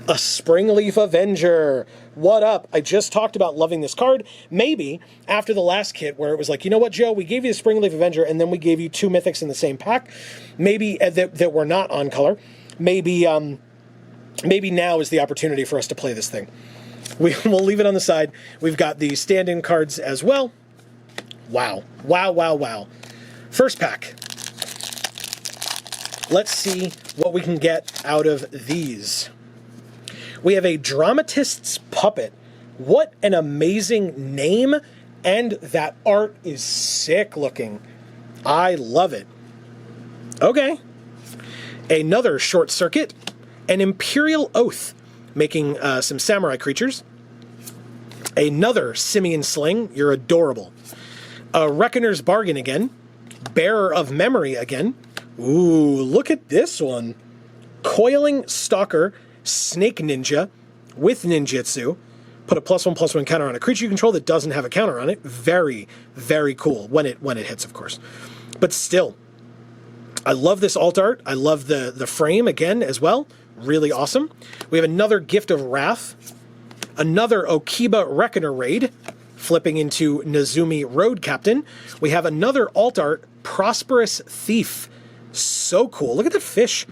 A: a Springleaf Avenger. What up? I just talked about loving this card. Maybe after the last kit where it was like, you know what, Joe, we gave you the Springleaf Avenger and then we gave you 2 mythics in the same pack. Maybe that were not on color. Maybe now is the opportunity for us to play this thing. We'll leave it on the side. We've got the stand-in cards as well. Wow. Wow, wow, wow. First pack. Let's see what we can get out of these. We have a Dramatist's Puppet. What an amazing name, and that art is sick looking. I love it. Okay. Another Short Circuit, an Imperial Oath. making some samurai creatures. Another Simian Sling, you're adorable. A Reckoner's Bargain again. Bearer of Memory again. Ooh, look at this one. Coiling Stalker, Snake Ninja with Ninjutsu. Put a +1/+1 counter on a creature you control that doesn't have a counter on it. Very, very cool when it hits, of course. But still, I love this alt art. I love the frame again as well. Really awesome. We have another Gift of Wrath. Another Okiba Reckoner Raid, flipping into Nizumi Road Captain. We have another alt art, Prosperous Thief. So cool. Look at the fish.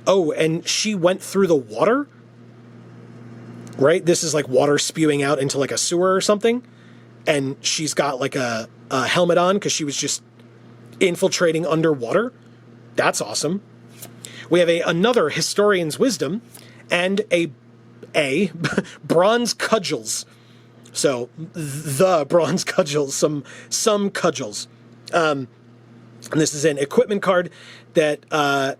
A: Oh, and she went through the water? Right? This is like water spewing out into like a sewer or something. And she's got like a helmet on because she was just infiltrating underwater. That's awesome. We have another Historian's Wisdom and a Bronze Cudgels. So the Bronze Cudgels, some cudgels. And this is an equipment card that I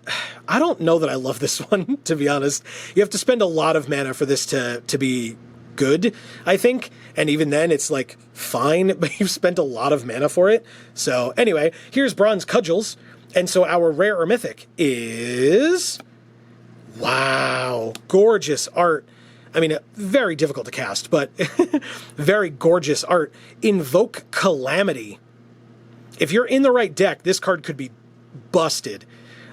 A: don't know that I love this one, to be honest. You have to spend a lot of mana for this to be good, I think. And even then, it's like fine, but you've spent a lot of mana for it. So anyway, here's Bronze Cudgels. And so our rare or mythic is... Wow, gorgeous art. I mean, very difficult to cast, but very gorgeous art. Invoke Calamity. If you're in the right deck, this card could be busted.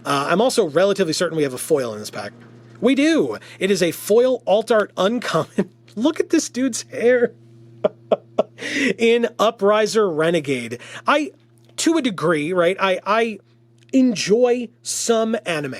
A: I'm also relatively certain we have a foil in this pack. We do. It is a foil alt art uncommon. Look at this dude's hair. In Upriser Renegade. To a degree, right, I enjoy some anime.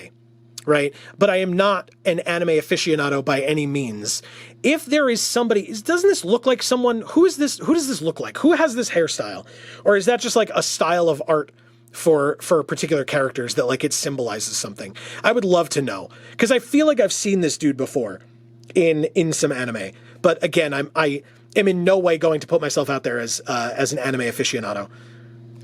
A: Right? But I am not an anime aficionado by any means. If there is somebody, doesn't this look like someone, who does this look like? Who has this hairstyle? Or is that just like a style of art for particular characters that like it symbolizes something? I would love to know. Because I feel like I've seen this dude before in some anime. But again, I am in no way going to put myself out there as an anime aficionado.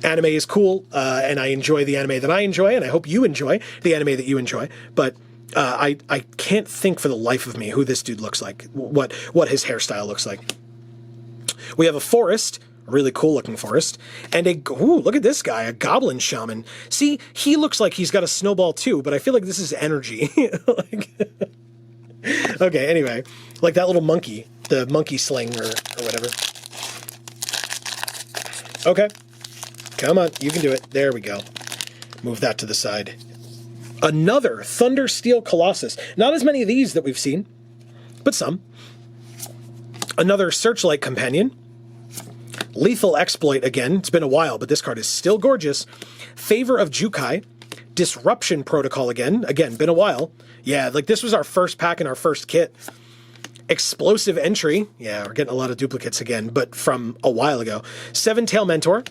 A: Anime is cool, and I enjoy the anime that I enjoy, and I hope you enjoy the anime that you enjoy. But I can't think for the life of me who this dude looks like, what his hairstyle looks like. We have a forest, a really cool looking forest, and look at this guy, a goblin shaman. See, he looks like he's got a snowball too, but I feel like this is energy. Okay, anyway, like that little monkey, the monkey sling or whatever. Okay. Come on, you can do it. There we go. Move that to the side. Another Thundersteel Colossus. Not as many of these that we've seen, but some. Another Searchlight Companion. Lethal Exploit again. It's been a while, but this card is still gorgeous. Favor of Jukai. Disruption Protocol again. Again, been a while. Yeah, like this was our first pack in our first kit. Explosive Entry. Yeah, we're getting a lot of duplicates again, but from a while ago. Seven Tail Mentor.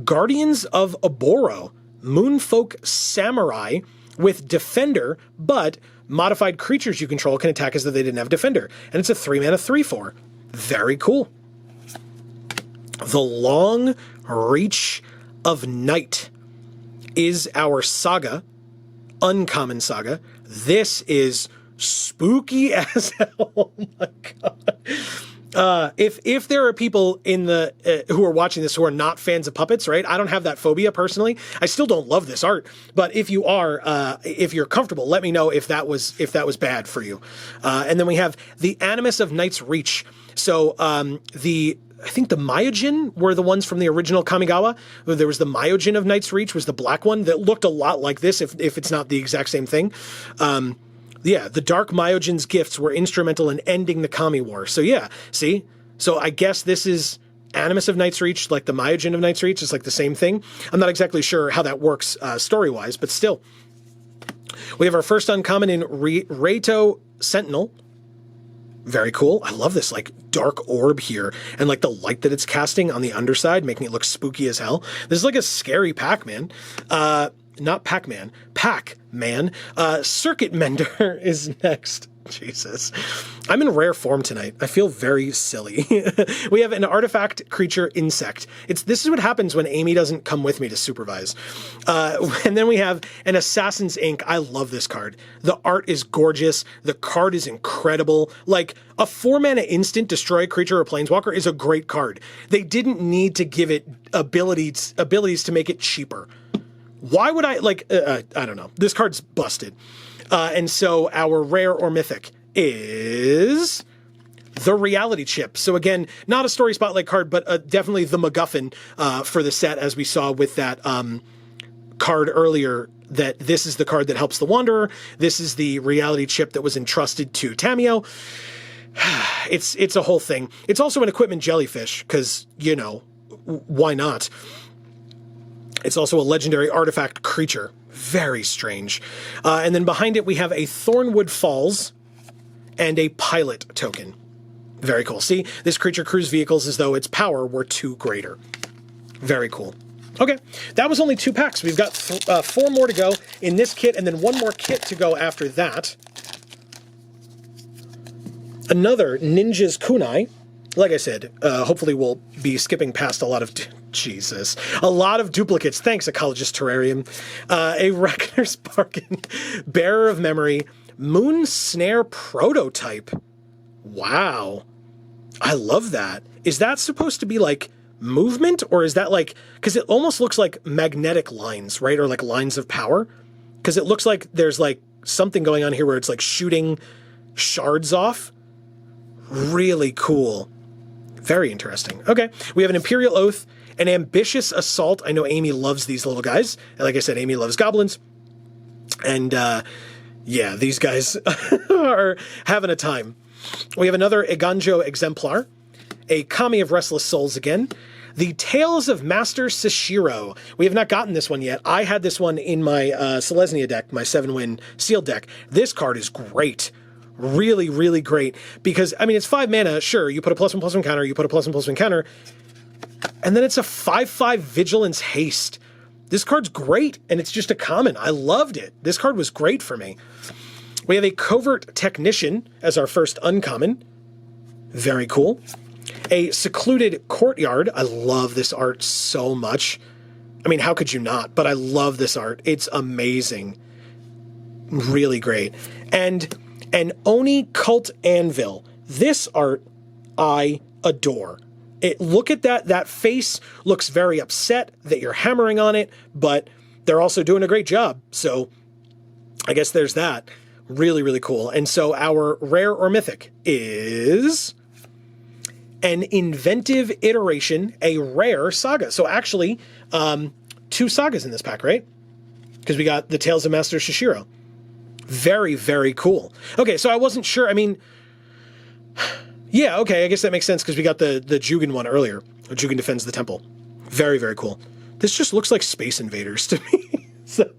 A: Guardians of Oboro, Moonfolk Samurai with Defender, but modified creatures you control can attack as though they didn't have Defender. And it's a 3-mana 3/4. Very cool. The Long Reach of Night is our saga, uncommon saga. This is spooky as hell. Oh my god. If there are people in the who are watching this who are not fans of puppets, right? I don't have that phobia personally. I still don't love this art, but if you are, if you're comfortable, let me know if that was bad for you. And then we have the Animus of Night's Reach. So I think the Myojin were the ones from the original Kamigawa. There was the Myojin of Night's Reach, was the black one that looked a lot like this, if it's not the exact same thing. Yeah, the Dark Myojin's gifts were instrumental in ending the Kami War. So yeah, see? So I guess this is Animus of Night's Reach, like the Myojin of Night's Reach. It's like the same thing. I'm not exactly sure how that works story-wise, but still. We have our first uncommon in Reito Sentinel. Very cool. I love this like dark orb here and like the light that it's casting on the underside, making it look spooky as hell. This is like a scary Pac-Man. Not Pac-Man, Pac-Man. Circuit Mender is next. Jesus. I'm in rare form tonight. I feel very silly. We have an artifact creature insect. This is what happens when Amy doesn't come with me to supervise. And then we have an Assassin's Ink. I love this card. The art is gorgeous. The card is incredible. Like, a 4-mana instant destroy a creature or planeswalker is a great card. They didn't need to give it abilities to make it cheaper. Why would I, I don't know. This card's busted. And so our rare or mythic is the Reality Chip. So again, not a Story Spotlight card, but definitely the MacGuffin for the set, as we saw with that card earlier, that this is the card that helps the Wanderer. This is the Reality Chip that was entrusted to Tamiyo. It's a whole thing. It's also an equipment jellyfish, because, you know, why not? It's also a legendary artifact creature. Very strange. And then behind it, we have a Thornwood Falls and a Pilot token. Very cool. See, this creature crews vehicles as though its power were 2 greater. Very cool. Okay, that was only 2 packs. We've got 4 more to go in this kit, and then 1 more kit to go after that. Another Ninja's Kunai. Like I said, hopefully we'll be skipping past a lot of duplicates. Thanks, Ecologist Terrarium. A Reckoner's Bargain, Bearer of Memory, Moon Snare Prototype. Wow. I love that. Is that supposed to be like movement, or is that like, because it almost looks like magnetic lines, right? Or like lines of power. Because it looks like there's like something going on here where it's like shooting shards off. Really cool. Very interesting. Okay, we have an Imperial Oath, an Ambitious Assault. I know Amy loves these little guys. Like I said, Amy loves goblins. And yeah, these guys are having a time. We have another Iganjo Exemplar, a Kami of Restless Souls again, the Tales of Master Sashiro. We have not gotten this one yet. I had this one in my Selesnya deck, my 7-win sealed deck. This card is great. Really, really great. Because, I mean, it's 5 mana, sure, you put a +1/+1 counter, you put a +1/+1 counter, and then it's a 5/5 Vigilance Haste. This card's great, and it's just a common. I loved it. This card was great for me. We have a Covert Technician as our first uncommon. Very cool. A Secluded Courtyard. I love this art so much. I mean, how could you not? But I love this art. It's amazing. Really great. And an Oni Cult Anvil. This art I adore. Look at that. That face looks very upset that you're hammering on it, but they're also doing a great job. So I guess there's that. Really, really cool. And so our rare or mythic is an Inventive Iteration, a rare saga. So actually, 2 sagas in this pack, right? Because we got the Tales of Master Shishiro. Very, very cool. Okay, so I wasn't sure. I mean, yeah, okay, I guess that makes sense because we got the Jugen one earlier. Jugen Defends the Temple. Very, very cool. This just looks like Space Invaders to me. So,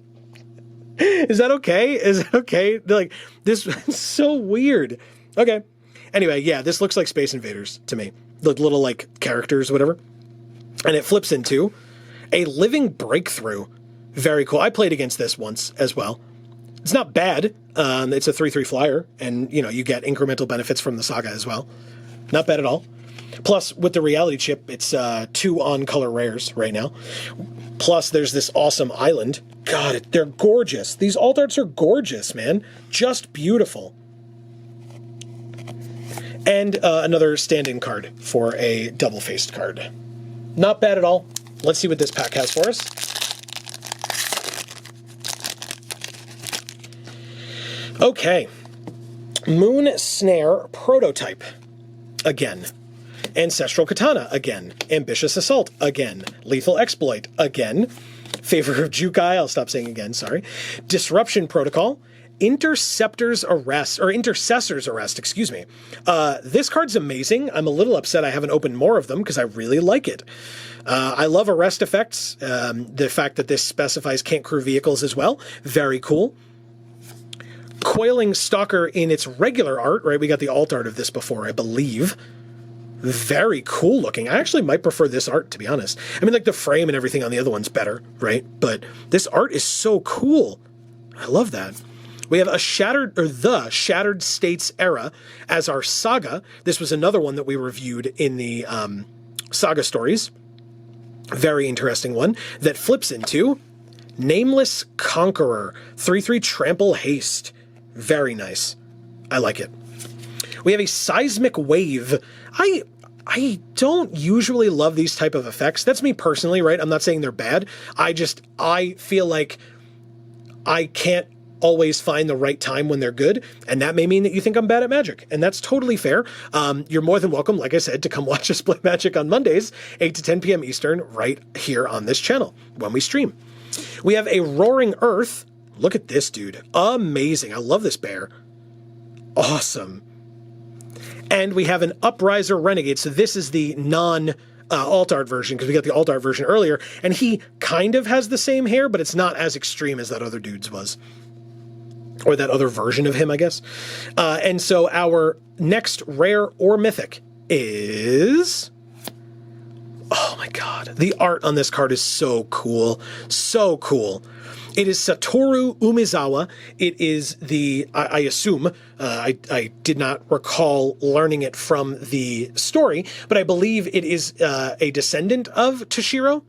A: is that okay? Is that okay? Like, this is so weird. Okay. Anyway, yeah, this looks like Space Invaders to me. The little, like, characters, whatever. And it flips into a Living Breakthrough. Very cool. I played against this once as well. It's not bad. It's a 3/3 flyer, and, you know, you get incremental benefits from the saga as well. Not bad at all. Plus, with the Reality Chip, it's 2 on-color rares right now. Plus, there's this awesome island. God, they're gorgeous. These alt arts are gorgeous, man. Just beautiful. And another stand-in card for a double-faced card. Not bad at all. Let's see what this pack has for us. Okay. Moon Snare Prototype. Again. Ancestral Katana. Again. Ambitious Assault. Again. Lethal Exploit. Again. Favor of Jukai. I'll stop saying again, sorry. Disruption Protocol. Interceptor's Arrest, or Intercessor's Arrest, excuse me. This card's amazing. I'm a little upset I haven't opened more of them because I really like it. I love arrest effects. The fact that this specifies can't crew vehicles as well. Very cool. Coiling Stalker in its regular art, right? We got the alt art of this before, I believe. Very cool looking. I actually might prefer this art, to be honest. I mean, like, the frame and everything on the other one's better, right? But this art is so cool. I love that. We have the Shattered States era as our saga. This was another one that we reviewed in the saga stories. Very interesting one that flips into Nameless Conqueror, 3/3 Trample Haste. Very nice. I like it. We have a Seismic Wave. I don't usually love these type of effects. That's me personally, right? I'm not saying they're bad. I feel like I can't always find the right time when they're good, and that may mean that you think I'm bad at Magic, and that's totally fair. You're more than welcome, like I said, to come watch us play Magic on Mondays, 8 to 10 p.m. Eastern, right here on this channel when we stream. We have a Roaring Earth. Look at this dude. Amazing. I love this bear. Awesome. And we have an Upriser Renegade. So this is the alt art version, because we got the alt art version earlier, and he kind of has the same hair, but it's not as extreme as that other dude's was. Or that other version of him, I guess. And so our next rare or mythic is... Oh my god. The art on this card is so cool. So cool. It is Satoru Umizawa. It is the, I assume, I did not recall learning it from the story, but I believe it is a descendant of Tashiro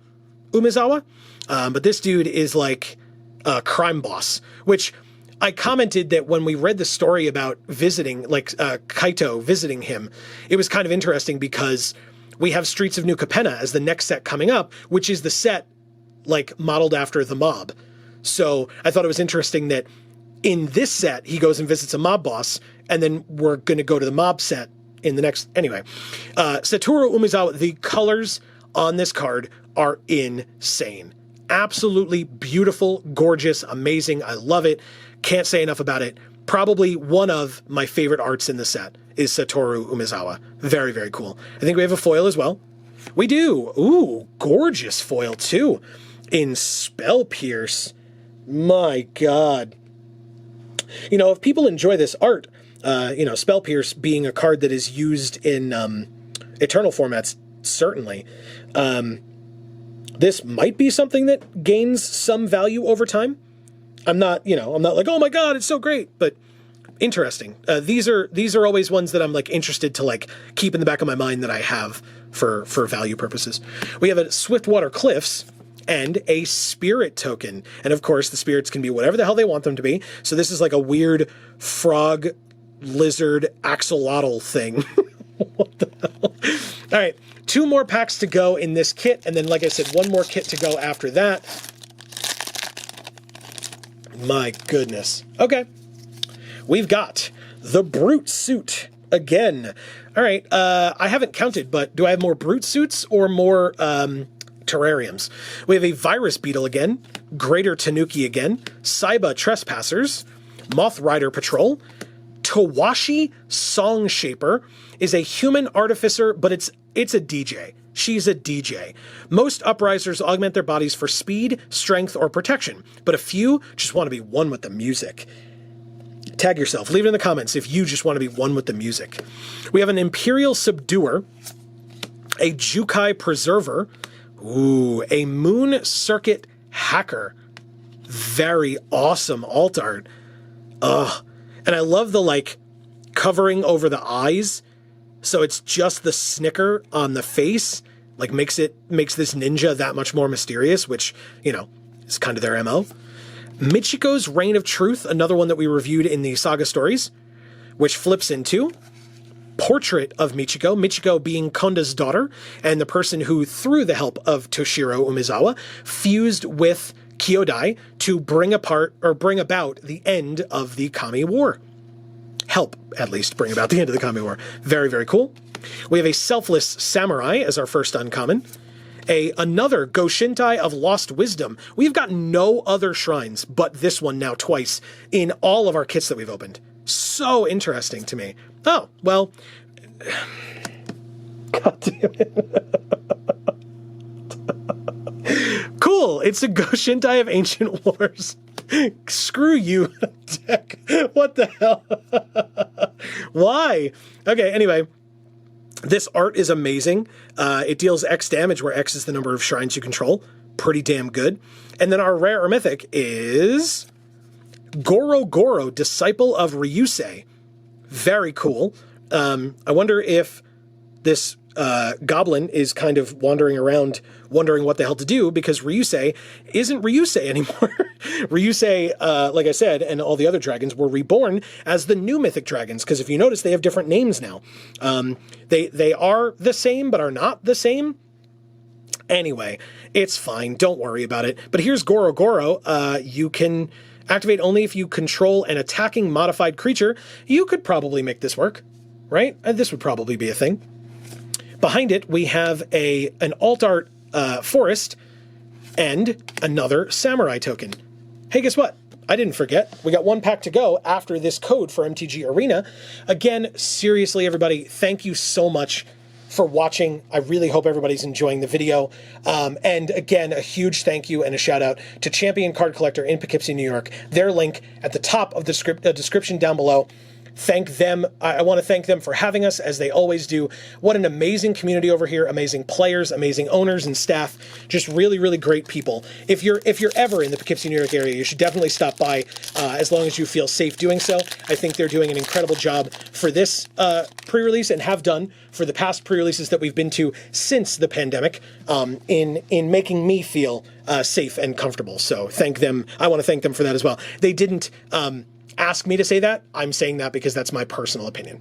A: Umizawa. But this dude is like a crime boss, which I commented that when we read the story about visiting, like Kaito visiting him, it was kind of interesting because we have Streets of New Capenna as the next set coming up, which is the set like modeled after the mob. So I thought it was interesting that in this set, he goes and visits a mob boss, and then we're going to go to the mob set in the next... Anyway, Satoru Umizawa, the colors on this card are insane. Absolutely beautiful, gorgeous, amazing. I love it. Can't say enough about it. Probably one of my favorite arts in the set is Satoru Umizawa. Very, very cool. I think we have a foil as well. We do. Ooh, gorgeous foil too. In Spell Pierce. My god. You know, if people enjoy this art, Spell Pierce being a card that is used in Eternal formats, certainly. This might be something that gains some value over time. I'm not like, oh my god, it's so great, but interesting. These are always ones that I'm like interested to like keep in the back of my mind that I have for value purposes. We have a Swiftwater Cliffs and a Spirit token. And of course, the spirits can be whatever the hell they want them to be. So this is like a weird frog, lizard, axolotl thing. What the hell? All right, 2 more packs to go in this kit. And then, like I said, 1 more kit to go after that. My goodness. Okay. We've got the Brute Suit again. All right. I haven't counted, but do I have more Brute Suits or more terrariums? We have a Virus Beetle again, Greater Tanuki again, Saiba Trespassers, Moth Rider Patrol, Tawashi Song Shaper is a human artificer, but it's a DJ. She's a DJ. Most uprisers augment their bodies for speed, strength, or protection, but a few just want to be one with the music. Tag yourself. Leave it in the comments if you just want to be one with the music. We have an Imperial Subduer, a Jukai Preserver, ooh, a Moon Circuit Hacker. Very awesome alt art. Ugh. And I love the, like, covering over the eyes. So it's just the snicker on the face, like makes this ninja that much more mysterious, which, is kind of their MO. Michiko's Reign of Truth, another one that we reviewed in the Saga stories, which flips into Portrait of Michiko, Michiko being Konda's daughter, and the person who, through the help of Toshiro Umizawa, fused with Kyodai to bring about the end of the Kami War. Help, at least, bring about the end of the Kami War. Very, very cool. We have a Selfless Samurai as our first uncommon. Another Goshintai of Lost Wisdom. We've got no other shrines but this one now twice in all of our kits that we've opened. So interesting to me. Oh, well. God damn it. Cool. It's a Goshintai of Ancient Wars. Screw you, deck. What the hell? Why? Okay, anyway. This art is amazing. It deals X damage, where X is the number of shrines you control. Pretty damn good. And then our rare or mythic is Goro Goro, Disciple of Ryusei. Very cool. I wonder if this goblin is kind of wandering around wondering what the hell to do, because Ryusei isn't Ryusei anymore. Ryusei, like I said, and all the other dragons were reborn as the new mythic dragons, because if you notice, they have different names now. They are the same, but are not the same. Anyway, it's fine. Don't worry about it. But here's Goro Goro. You can activate only if you control an attacking modified creature. You could probably make this work, right? This would probably be a thing. Behind it, we have an alt art forest and another samurai token. Hey, guess what? I didn't forget. We got one pack to go after this code for MTG Arena. Again, seriously, everybody, thank you so much for watching. I really hope everybody's enjoying the video. And again, a huge thank you and a shout out to Champion Card Collector in Poughkeepsie, New York. Their link at the top of the description down below. Thank them. I want to thank them for having us, as they always do. What an amazing community over here. Amazing players, amazing owners and staff. Just really, really great people. If you're ever in the Poughkeepsie, New York area, you should definitely stop by as long as you feel safe doing so. I think they're doing an incredible job for this pre-release, and have done for the past pre-releases that we've been to since the pandemic, in making me feel safe and comfortable. So thank them. I want to thank them for that as well. They didn't ask me to say that. I'm saying that because that's my personal opinion.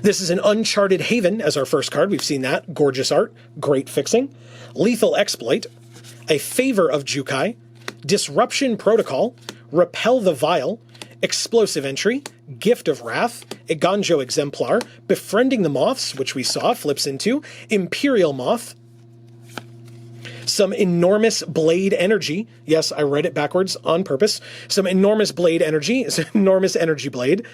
A: This is an Uncharted Haven as our first card. We've seen that. Gorgeous art. Great fixing. Lethal Exploit. A Favor of Jukai. Disruption Protocol. Repel the Vile. Explosive Entry. Gift of Wrath. Iganjo Exemplar. Befriending the Moths, which we saw flips into Imperial Moth. Some Enormous Blade Energy. Yes, I read it backwards on purpose. Some Enormous Blade Energy. It's an Enormous Energy Blade.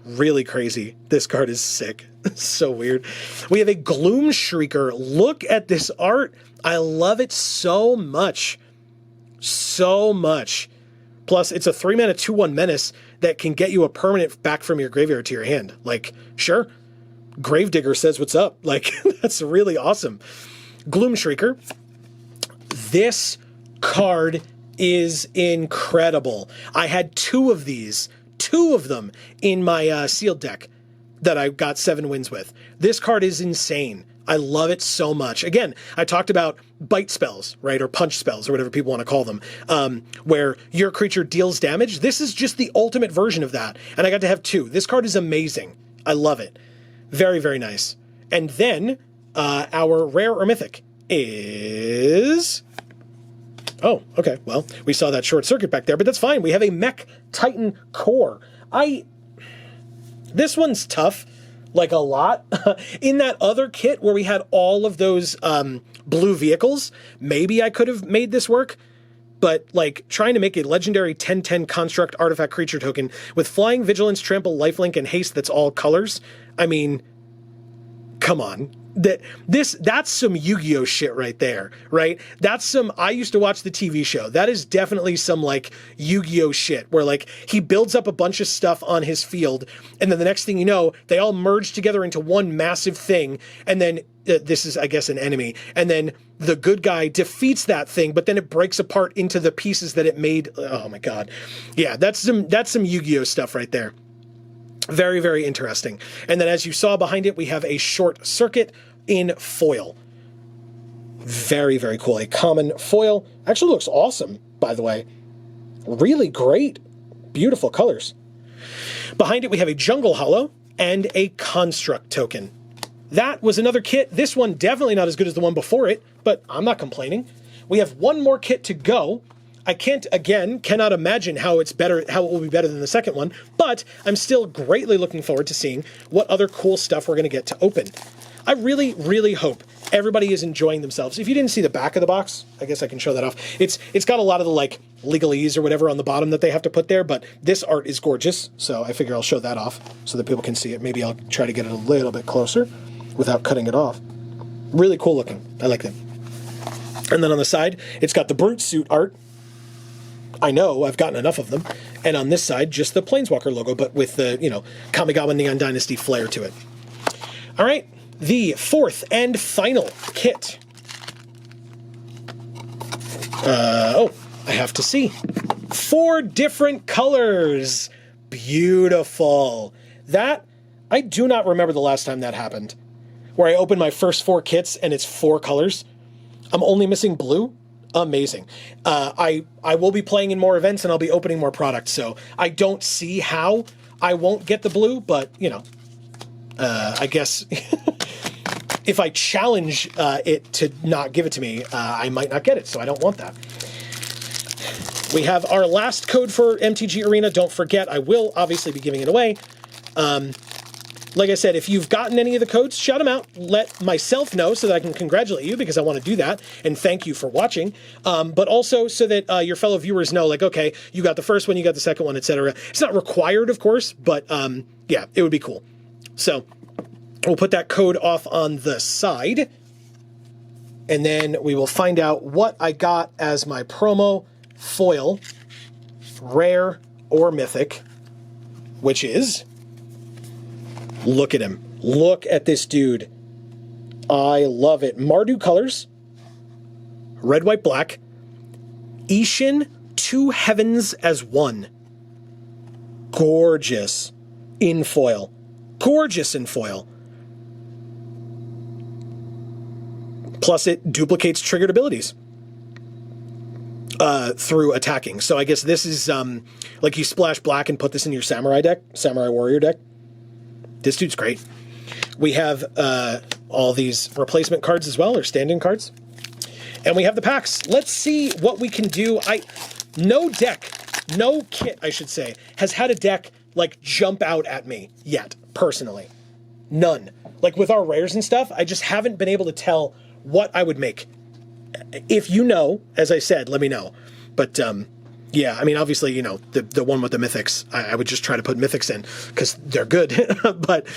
A: Really crazy. This card is sick. So weird. We have a Gloom Shrieker. Look at this art. I love it so much. So much. Plus, it's a 3-mana 2/1 menace that can get you a permanent back from your graveyard to your hand. Like, sure. Gravedigger says what's up. Like, that's really awesome. Gloom Shrieker. This card is incredible. I had two of them in my sealed deck that I got 7 wins with. This card is insane. I love it so much. Again, I talked about bite spells, right? Or punch spells, or whatever people want to call them, where your creature deals damage. This is just the ultimate version of that. And I got to have 2. This card is amazing. I love it. Very, very nice. And then our rare or mythic is... Oh, okay. Well, we saw that short circuit back there, but that's fine. We have a Mech Titan Core. This one's tough, like a lot. In that other kit where we had all of those blue vehicles, maybe I could have made this work, but like trying to make a legendary 10/10 construct artifact creature token with flying, vigilance, trample, lifelink, and haste that's all colors. I mean, come on. That's some Yu-Gi-Oh shit right there, right? That's some, I used to watch the TV show. That is definitely some like Yu-Gi-Oh shit where like he builds up a bunch of stuff on his field, and then the next thing you know, they all merge together into one massive thing, and then this is, I guess, an enemy, and then the good guy defeats that thing, but then it breaks apart into the pieces that it made. Oh my God. Yeah, that's some Yu-Gi-Oh stuff right there. Very, very interesting. And then as you saw behind it, we have a short circuit in foil. Very, very cool. A common foil. Actually looks awesome, by the way. Really great. Beautiful colors. Behind it, we have a Jungle Hollow and a Construct token. That was another kit. This one definitely not as good as the one before it, but I'm not complaining. We have one more kit to go. I cannot imagine how it will be better than the second one, but I'm still greatly looking forward to seeing what other cool stuff we're going to get to open. I really, really hope everybody is enjoying themselves. If you didn't see the back of the box, I guess I can show that off. It's got a lot of the like legalese or whatever on the bottom that they have to put there, but this art is gorgeous, so I figure I'll show that off so that people can see it. Maybe I'll try to get it a little bit closer without cutting it off. Really cool looking. I like them. And then on the side, it's got the Brute Suit art. I know, I've gotten enough of them. And on this side, just the Planeswalker logo, but with the, Kamigawa Neon Dynasty flair to it. All right, the fourth and final kit. I have to see. 4 different colors. Beautiful. That, I do not remember the last time that happened, where I opened my first 4 kits and it's 4 colors. I'm only missing blue. Amazing. I will be playing in more events and I'll be opening more products, so I don't see how I won't get the blue, but, you know, I guess if I challenge it to not give it to me, I might not get it, so I don't want that. We have our last code for MTG Arena. Don't forget, I will obviously be giving it away. Like I said, if you've gotten any of the codes, shout them out. Let myself know so that I can congratulate you, because I want to do that, and thank you for watching. But also so that your fellow viewers know, like, okay, you got the first one, you got the second one, etc. It's not required, of course, but yeah, it would be cool. So we'll put that code off on the side, and then we will find out what I got as my promo foil, rare or mythic, which is... Look at him. Look at this dude. I love it. Mardu colors. Red, white, black. Ishin, 2 heavens as 1. Gorgeous in foil. Gorgeous in foil. Plus it duplicates triggered abilities through attacking. So I guess this is like you splash black and put this in your samurai deck, samurai warrior deck. This dude's great. We have all these replacement cards as well, or stand-in cards. And we have the packs. Let's see what we can do. No kit, I should say, has had a deck, like, jump out at me yet, personally. None. Like, with our rares and stuff, I just haven't been able to tell what I would make. If you know, as I said, let me know. But, yeah, I mean, obviously, you know, the one with the mythics, I would just try to put mythics in, because they're good. But,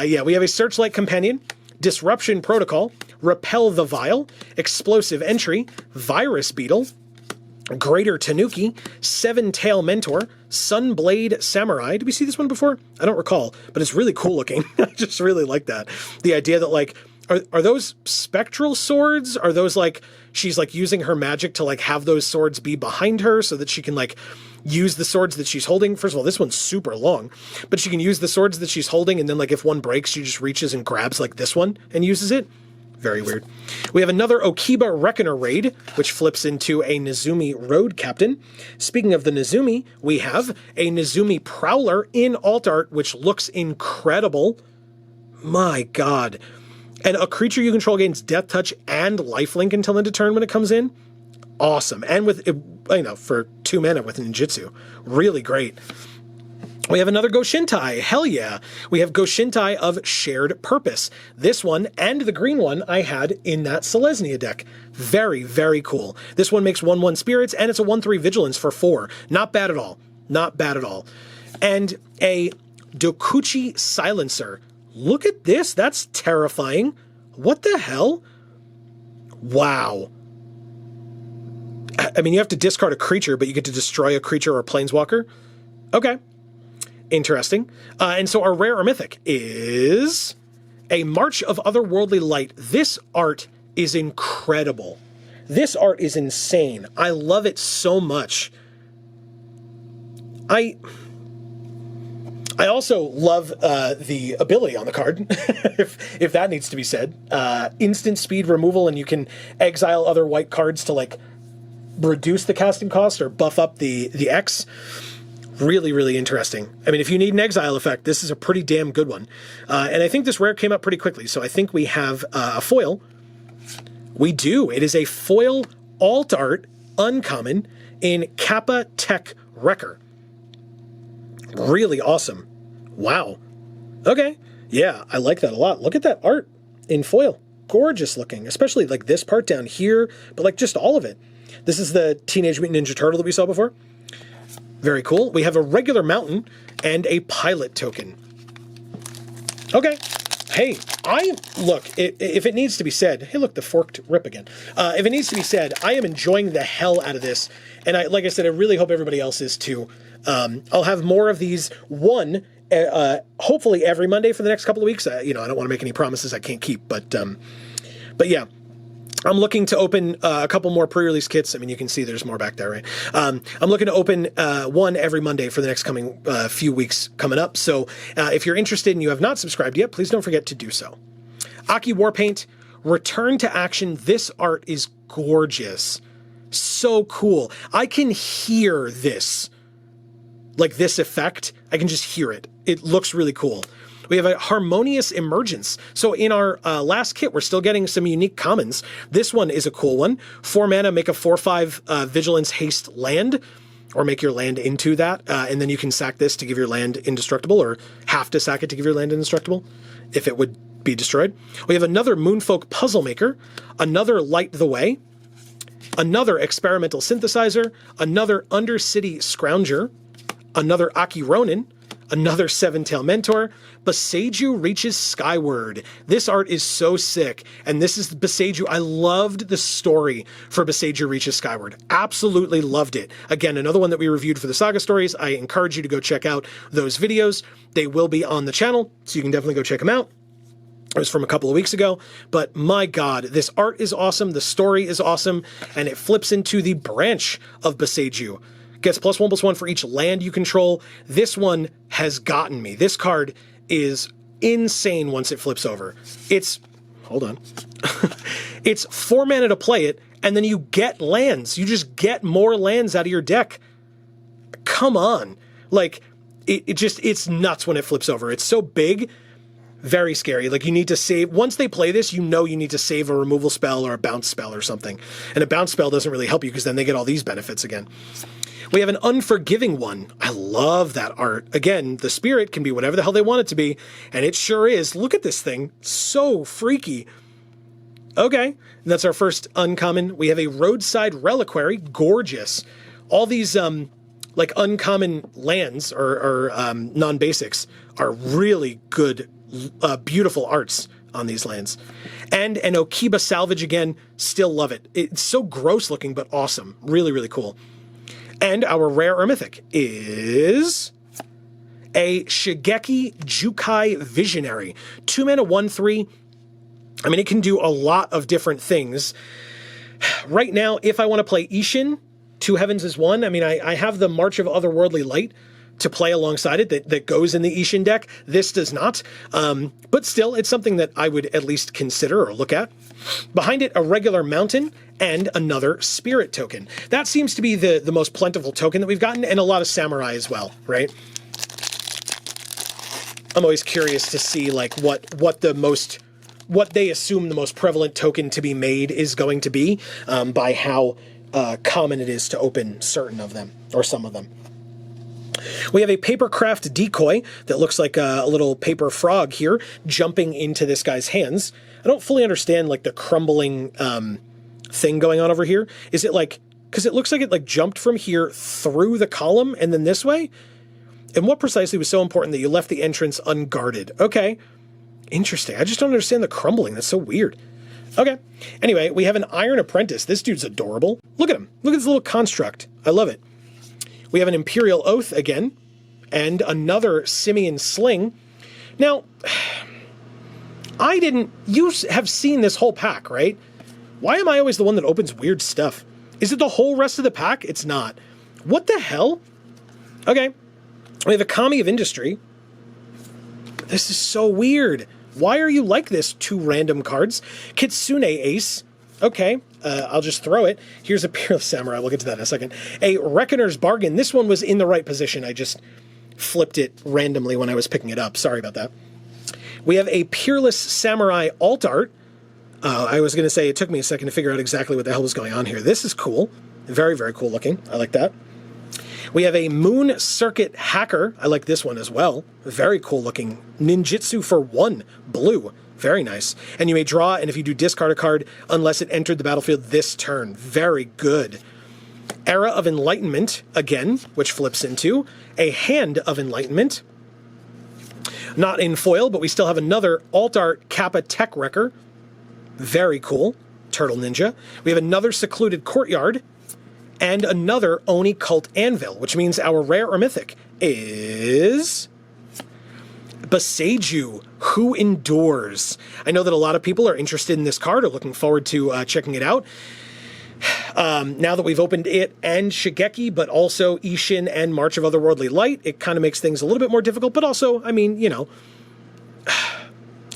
A: yeah, we have a Searchlight Companion, Disruption Protocol, Repel the Vile, Explosive Entry, Virus Beetle, Greater Tanuki, Seven-Tail Mentor, Sunblade Samurai. Did we see this one before? I don't recall, but it's really cool looking. I just really like that. The idea that, like, are those spectral swords? Are those, like, she's, like, using her magic to, like, have those swords be behind her so that she can, like, use the swords that she's holding? First of all, this one's super long, but she can use the swords that she's holding, and then, like, if one breaks, she just reaches and grabs, like, this one and uses it. Very weird. We have another Okiba Reckoner raid, which flips into a Nizumi Road Captain. Speaking of the Nizumi, we have a Nizumi Prowler in alt art, which looks incredible. My God. And a creature you control gains Death Touch and Lifelink until end of turn when it comes in. Awesome. And with, you know, for 2 mana with ninjutsu. Really great. We have another Goshintai. Hell yeah. We have Goshintai of Shared Purpose. This one and the green one I had in that Selesnya deck. Very, very cool. This one makes 1/1 spirits, and it's a 1/3 vigilance for 4. Not bad at all. Not bad at all. And a Dokuchi Silencer. Look at this. That's terrifying. What the hell? Wow. I mean, you have to discard a creature, but you get to destroy a creature or a planeswalker. Okay. Interesting. And so our rare or mythic is a March of Otherworldly Light. This art is incredible. This art is insane. I love it so much. I also love the ability on the card, if that needs to be said. Instant speed removal, and you can exile other white cards to, like, reduce the casting cost or buff up the X. Really, really interesting. I mean, if you need an exile effect, this is a pretty damn good one. And I think this rare came up pretty quickly, so I think we have a foil. We do. It is a foil alt art uncommon in Kappa Tech Wrecker. Really awesome. Wow. Okay. Yeah, I like that a lot. Look at that art in foil. Gorgeous looking, especially like this part down here, but like just all of it. This is the Teenage Mutant Ninja Turtle that we saw before. Very cool. We have a regular mountain and a pilot token. Okay. Hey, look, if it needs to be said, hey, look, the forked rip again. If it needs to be said, I am enjoying the hell out of this. And like I said, I really hope everybody else is too. I'll have more of these, hopefully every Monday for the next couple of weeks. You know, I don't want to make any promises I can't keep, but yeah. I'm looking to open a couple more pre-release kits. I mean, you can see there's more back there, right? I'm looking to open one every Monday for the next coming few weeks coming up. So if you're interested and you have not subscribed yet, please don't forget to do so. Aki Warpaint, return to action. This art is gorgeous. So cool. I can hear this, like this effect. I can just hear it. It looks really cool. We have a Harmonious Emergence. So in our last kit, we're still getting some unique commons. This one is a cool one. 4 mana, make a 4/5 Vigilance Haste land, or make your land into that. And then you can sack this to give your land indestructible, or have to sack it to give your land indestructible, if it would be destroyed. We have another Moonfolk Puzzle Maker, another Light the Way, another Experimental Synthesizer, another Undercity Scrounger, another Aki Ronin, another Seven-Tail Mentor. Beseiju reaches skyward. This art is so sick. And this is Beseiju. I loved the story for Beseiju reaches skyward. Absolutely loved it. Again, another one that we reviewed for the Saga Stories. I encourage you to go check out those videos. They will be on the channel, so you can definitely go check them out. It was from a couple of weeks ago, but my God, this art is awesome. The story is awesome. And it flips into the branch of Beseiju. Gets +1/+1 for each land you control. This one has gotten me. This card is insane once it flips over. It's, hold on. It's 4 mana to play it, and then you get lands. You just get more lands out of your deck. Come on. Like, it's nuts when it flips over. It's so big, very scary. Like, you need to save, once they play this, you know you need to save a removal spell or a bounce spell or something. And a bounce spell doesn't really help you because then they get all these benefits again. We have an Unforgiving one. I love that art. Again, the spirit can be whatever the hell they want it to be, and it sure is. Look at this thing. So freaky. Okay, and that's our first uncommon. We have a Roadside Reliquary. Gorgeous. All these like uncommon lands or non-basics are really good, beautiful arts on these lands. And an Okiba Salvage again. Still love it. It's so gross looking, but awesome. Really, really cool. And our rare or mythic is a Shigeki Jukai Visionary. 2 mana, 1/3. I mean, it can do a lot of different things. Right now, if I want to play Ishin, 2 Heavens is 1. I mean, I have the March of Otherworldly Light to play alongside it that goes in the Ishin deck. This does not. But still, it's something that I would at least consider or look at. Behind it, a regular mountain and another spirit token. That seems to be the most plentiful token that we've gotten, and a lot of samurai as well, right? I'm always curious to see like what they assume the most prevalent token to be made is going to be by how common it is to open certain of them, or some of them. We have a Papercraft Decoy that looks like a little paper frog here jumping into this guy's hands. I don't fully understand like the crumbling thing going on over here. Is it like, because it looks like it like jumped from here through the column and then this way? And what precisely was so important that you left the entrance unguarded? Okay, interesting. I just don't understand the crumbling. That's so weird. Okay. Anyway, we have an Iron Apprentice. This dude's adorable. Look at him. Look at this little construct. I love it. We have an Imperial Oath again, and another Simian Sling. Now, you have seen this whole pack, right? Why am I always the one that opens weird stuff? Is it the whole rest of the pack? It's not. What the hell? Okay. We have a Kami of Industry. This is so weird. Why are you like this? 2 random cards. Kitsune Ace. Okay, I'll just throw it. Here's a Peerless Samurai. We'll get to that in a second. A Reckoner's Bargain. This one was in the right position. I just flipped it randomly when I was picking it up. Sorry about that. We have a Peerless Samurai alt art. I was going to say it took me a second to figure out exactly what the hell was going on here. This is cool. Very, very cool looking. I like that. We have a Moon Circuit Hacker. I like this one as well. Very cool looking. Ninjutsu for 1. Blue. Very nice. And you may draw, and if you do discard a card, unless it entered the battlefield this turn. Very good. Era of Enlightenment, again, which flips into a Hand of Enlightenment. Not in foil, but we still have another Alt Art Kappa Tech Wrecker. Very cool. Turtle Ninja. We have another Secluded Courtyard, and another Oni Cult Anvil, which means our rare or mythic is Beseiju, Who Endures. I know that a lot of people are interested in this card, or looking forward to checking it out. Now that we've opened it and Shigeki, but also Ishin and March of Otherworldly Light, it kind of makes things a little bit more difficult, but also, I mean, you know,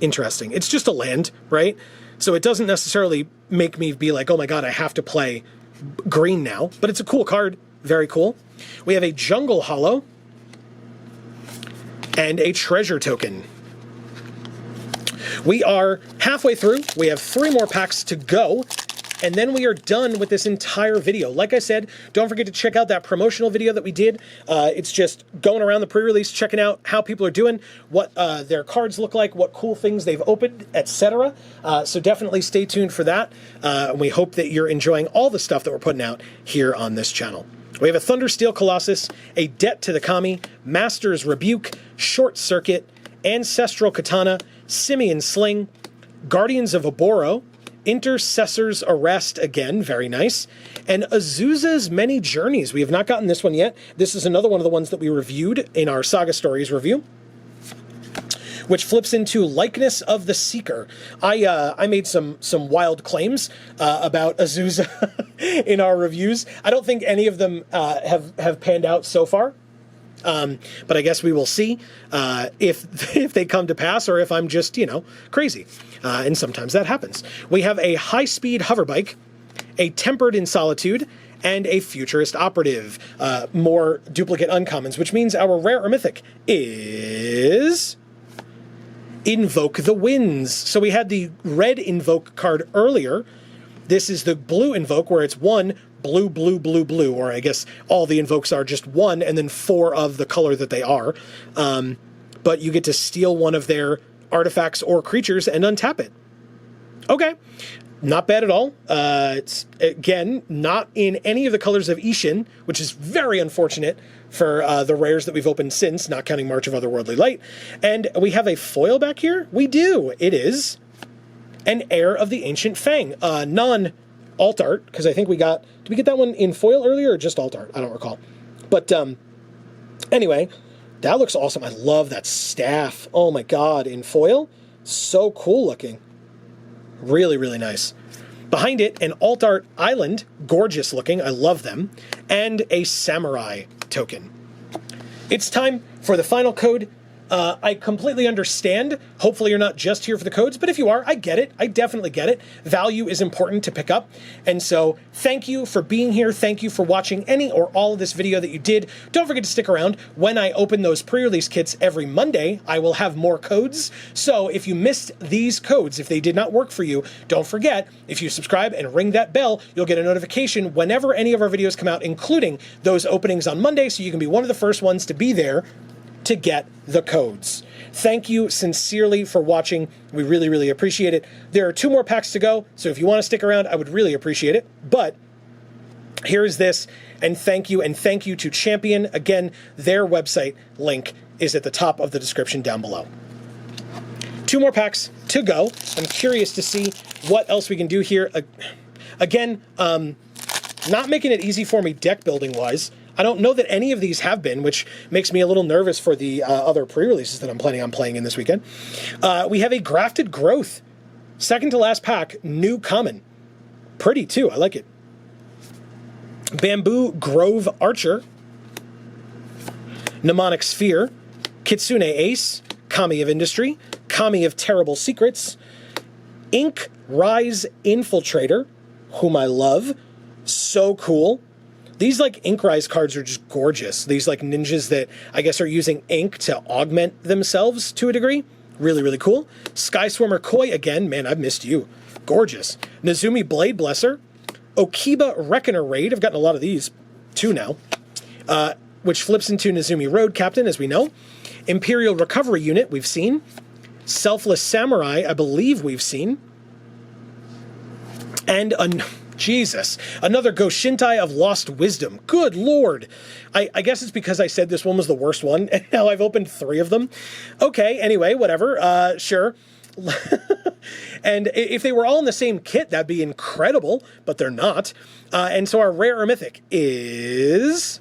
A: interesting. It's just a land, right? So it doesn't necessarily make me be like, oh my god, I have to play green now, but it's a cool card. Very cool. We have a Jungle Hollow and a Treasure Token. We are halfway through. We have 3 more packs to go, and then we are done with this entire video. Like I said, don't forget to check out that promotional video that we did. It's just going around the pre-release, checking out how people are doing, what their cards look like, what cool things they've opened, etc. So definitely stay tuned for that. We hope that you're enjoying all the stuff that we're putting out here on this channel. We have a Thundersteel Colossus, a Debt to the Kami, Master's Rebuke, Short Circuit, Ancestral Katana, Simian Sling, Guardians of Oboro, Intercessor's Arrest, again, very nice, and Azusa's Many Journeys. We have not gotten this one yet. This is another one of the ones that we reviewed in our Saga Stories review, which flips into Likeness of the Seeker. I made some wild claims about Azusa in our reviews. I don't think any of them have panned out so far. But I guess we will see if they come to pass, or if I'm just, you know, crazy. And sometimes that happens. We have a high-speed hoverbike, a Tempered in Solitude, and a Futurist Operative. More duplicate uncommons, which means our rare or mythic is Invoke the Winds. So we had the red Invoke card earlier. This is the blue Invoke, where it's 1 blue, blue, blue, blue, or I guess all the Invokes are just 1 and then 4 of the color that they are. But you get to steal one of their artifacts or creatures and untap it. Okay, not bad at all. It's, again, not in any of the colors of Ishin, which is very unfortunate for the rares that we've opened since, not counting March of Otherworldly Light. And we have a foil back here? We do. It is an Heir of the Ancient Fang. Non-alt art, because I think we got... Did we get that one in foil earlier, or just alt art? I don't recall. But anyway, that looks awesome. I love that staff. Oh my god, in foil? So cool looking. Really, really nice. Behind it, an alt art island. Gorgeous looking. I love them. And a samurai token. It's time for the final code. I completely understand. Hopefully you're not just here for the codes, but if you are, I get it. I definitely get it. Value is important to pick up. And so thank you for being here. Thank you for watching any or all of this video that you did. Don't forget to stick around. When I open those pre-release kits every Monday, I will have more codes. So if you missed these codes, if they did not work for you, don't forget, if you subscribe and ring that bell, you'll get a notification whenever any of our videos come out, including those openings on Monday, so you can be one of the first ones to be there to get the codes. Thank you sincerely for watching. We really, really appreciate it. There are 2 more packs to go, so if you want to stick around, I would really appreciate it. But here is this, and thank you to Champion. Again, their website link is at the top of the description down below. 2 more packs to go. I'm curious to see what else we can do here. Again, not making it easy for me deck building wise. I don't know that any of these have been, which makes me a little nervous for the other pre-releases that I'm planning on playing in this weekend. We have a Grafted Growth. Second to last pack, new common. Pretty, too. I like it. Bamboo Grove Archer. Mnemonic Sphere. Kitsune Ace. Kami of Industry. Kami of Terrible Secrets. Ink Rise Infiltrator, whom I love. So cool. These, like, Ink Rise cards are just gorgeous. These, like, ninjas that, I guess, are using ink to augment themselves to a degree. Really, really cool. Sky Swimmer Koi, again. Man, I've missed you. Gorgeous. Nizumi Blade Blesser. Okiba Reckoner Raid. I've gotten a lot of these. 2 now. Which flips into Nizumi Road Captain, as we know. Imperial Recovery Unit, we've seen. Selfless Samurai, I believe we've seen. And Jesus, another Goshintai of Lost Wisdom. Good Lord. I guess it's because I said this one was the worst one, and now I've opened 3 of them. Okay, anyway, whatever. Sure. And if they were all in the same kit, that'd be incredible, but they're not. And so our rare or mythic is...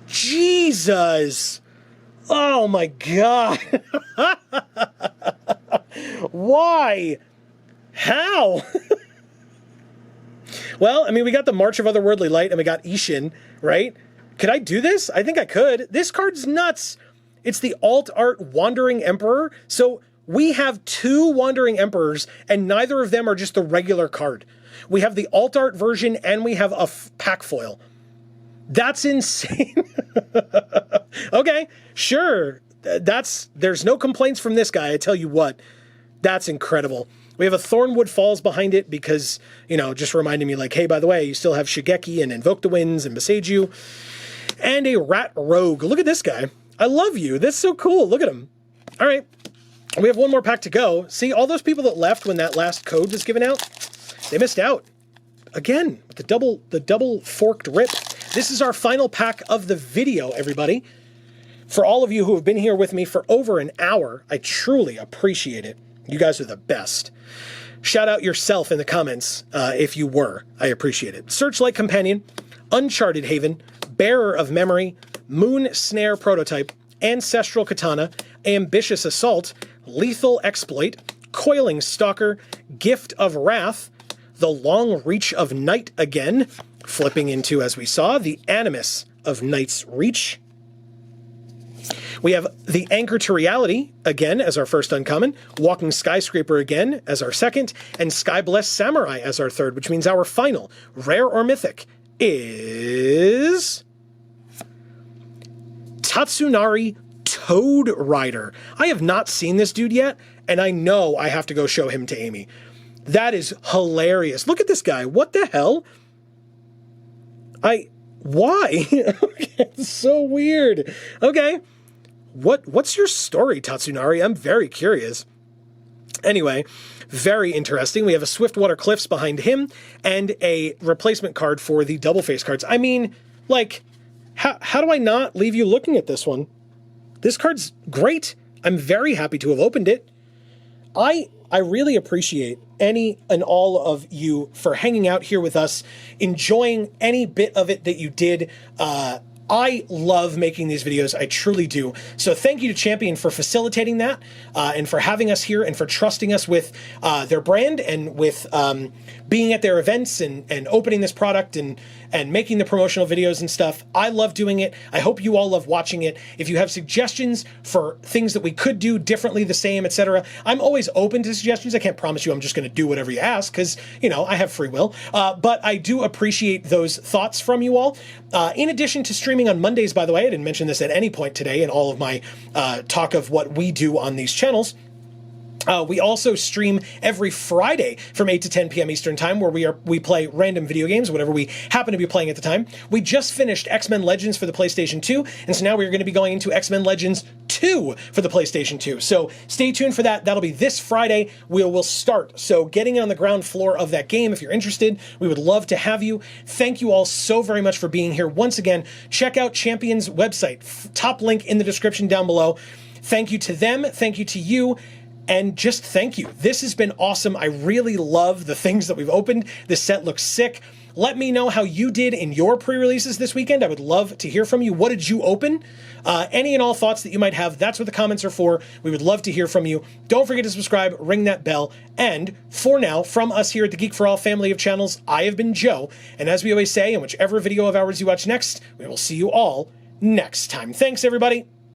A: Jesus! Oh my god. Why? How? Well, I mean, we got the March of Otherworldly Light, and we got Ishin, right? Could I do this? I think I could. This card's nuts. It's the alt art Wandering Emperor. So we have 2 Wandering Emperors, and neither of them are just the regular card. We have the alt art version, and we have a pack foil. That's insane. Okay, sure. There's no complaints from this guy, I tell you what. That's incredible. We have a Thornwood Falls behind it because, you know, just reminding me like, hey, by the way, you still have Shigeki and Invoke the Winds and Beseiju. And a Rat Rogue. Look at this guy. I love you. That's so cool. Look at him. All right. We have one more pack to go. See, all those people that left when that last code was given out, they missed out. Again, the double forked rip. This is our final pack of the video, everybody. For all of you who have been here with me for over an hour, I truly appreciate it. You guys are the best. Shout out yourself in the comments if you were. I appreciate it. Searchlight Companion, Uncharted Haven, Bearer of Memory, Moon Snare Prototype, Ancestral Katana, Ambitious Assault, Lethal Exploit, Coiling Stalker, Gift of Wrath, the Long Reach of Night again, flipping into, as we saw, the Animus of Night's Reach. We have the Anchor to Reality again as our first uncommon, Walking Skyscraper again as our second, and Skyblessed Samurai as our third, which means our final, rare or mythic, is Tatsunari Toad Rider. I have not seen this dude yet, and I know I have to go show him to Amy. That is hilarious. Look at this guy. What the hell? Why? It's so weird. Okay. What's your story, Tatsunari? I'm very curious. Anyway, very interesting. We have a Swiftwater Cliffs behind him and a replacement card for the double face cards. I mean, like, how do I not leave you looking at this one? This card's great. I'm very happy to have opened it. I really appreciate any and all of you for hanging out here with us, enjoying any bit of it that you did. I love making these videos. I truly do. So thank you to Champion for facilitating that and for having us here and for trusting us with their brand and with being at their events and opening this product and making the promotional videos and stuff. I love doing it. I hope you all love watching it. If you have suggestions for things that we could do differently, the same, etc., I'm always open to suggestions. I can't promise you I'm just going to do whatever you ask because, you know, I have free will. But I do appreciate those thoughts from you all. In addition to streaming on Mondays, by the way, I didn't mention this at any point today in all of my talk of what we do on these channels. We also stream every Friday from 8 to 10 p.m. Eastern Time, where we play random video games, whatever we happen to be playing at the time. We just finished X-Men Legends for the PlayStation 2, and so now we're going to be going into X-Men Legends 2 for the PlayStation 2. So stay tuned for that. That'll be this Friday. We'll start. So getting on the ground floor of that game, if you're interested, we would love to have you. Thank you all so very much for being here. Once again, check out Champion's website. Top link in the description down below. Thank you to them. Thank you to you. And just thank you. This has been awesome. I really love the things that we've opened. This set looks sick. Let me know how you did in your pre-releases this weekend. I would love to hear from you. What did you open? Any and all thoughts that you might have, that's what the comments are for. We would love to hear from you. Don't forget to subscribe, ring that bell. And for now, from us here at the Geek for All family of channels, I have been Joe. And as we always say, in whichever video of ours you watch next, we will see you all next time. Thanks, everybody.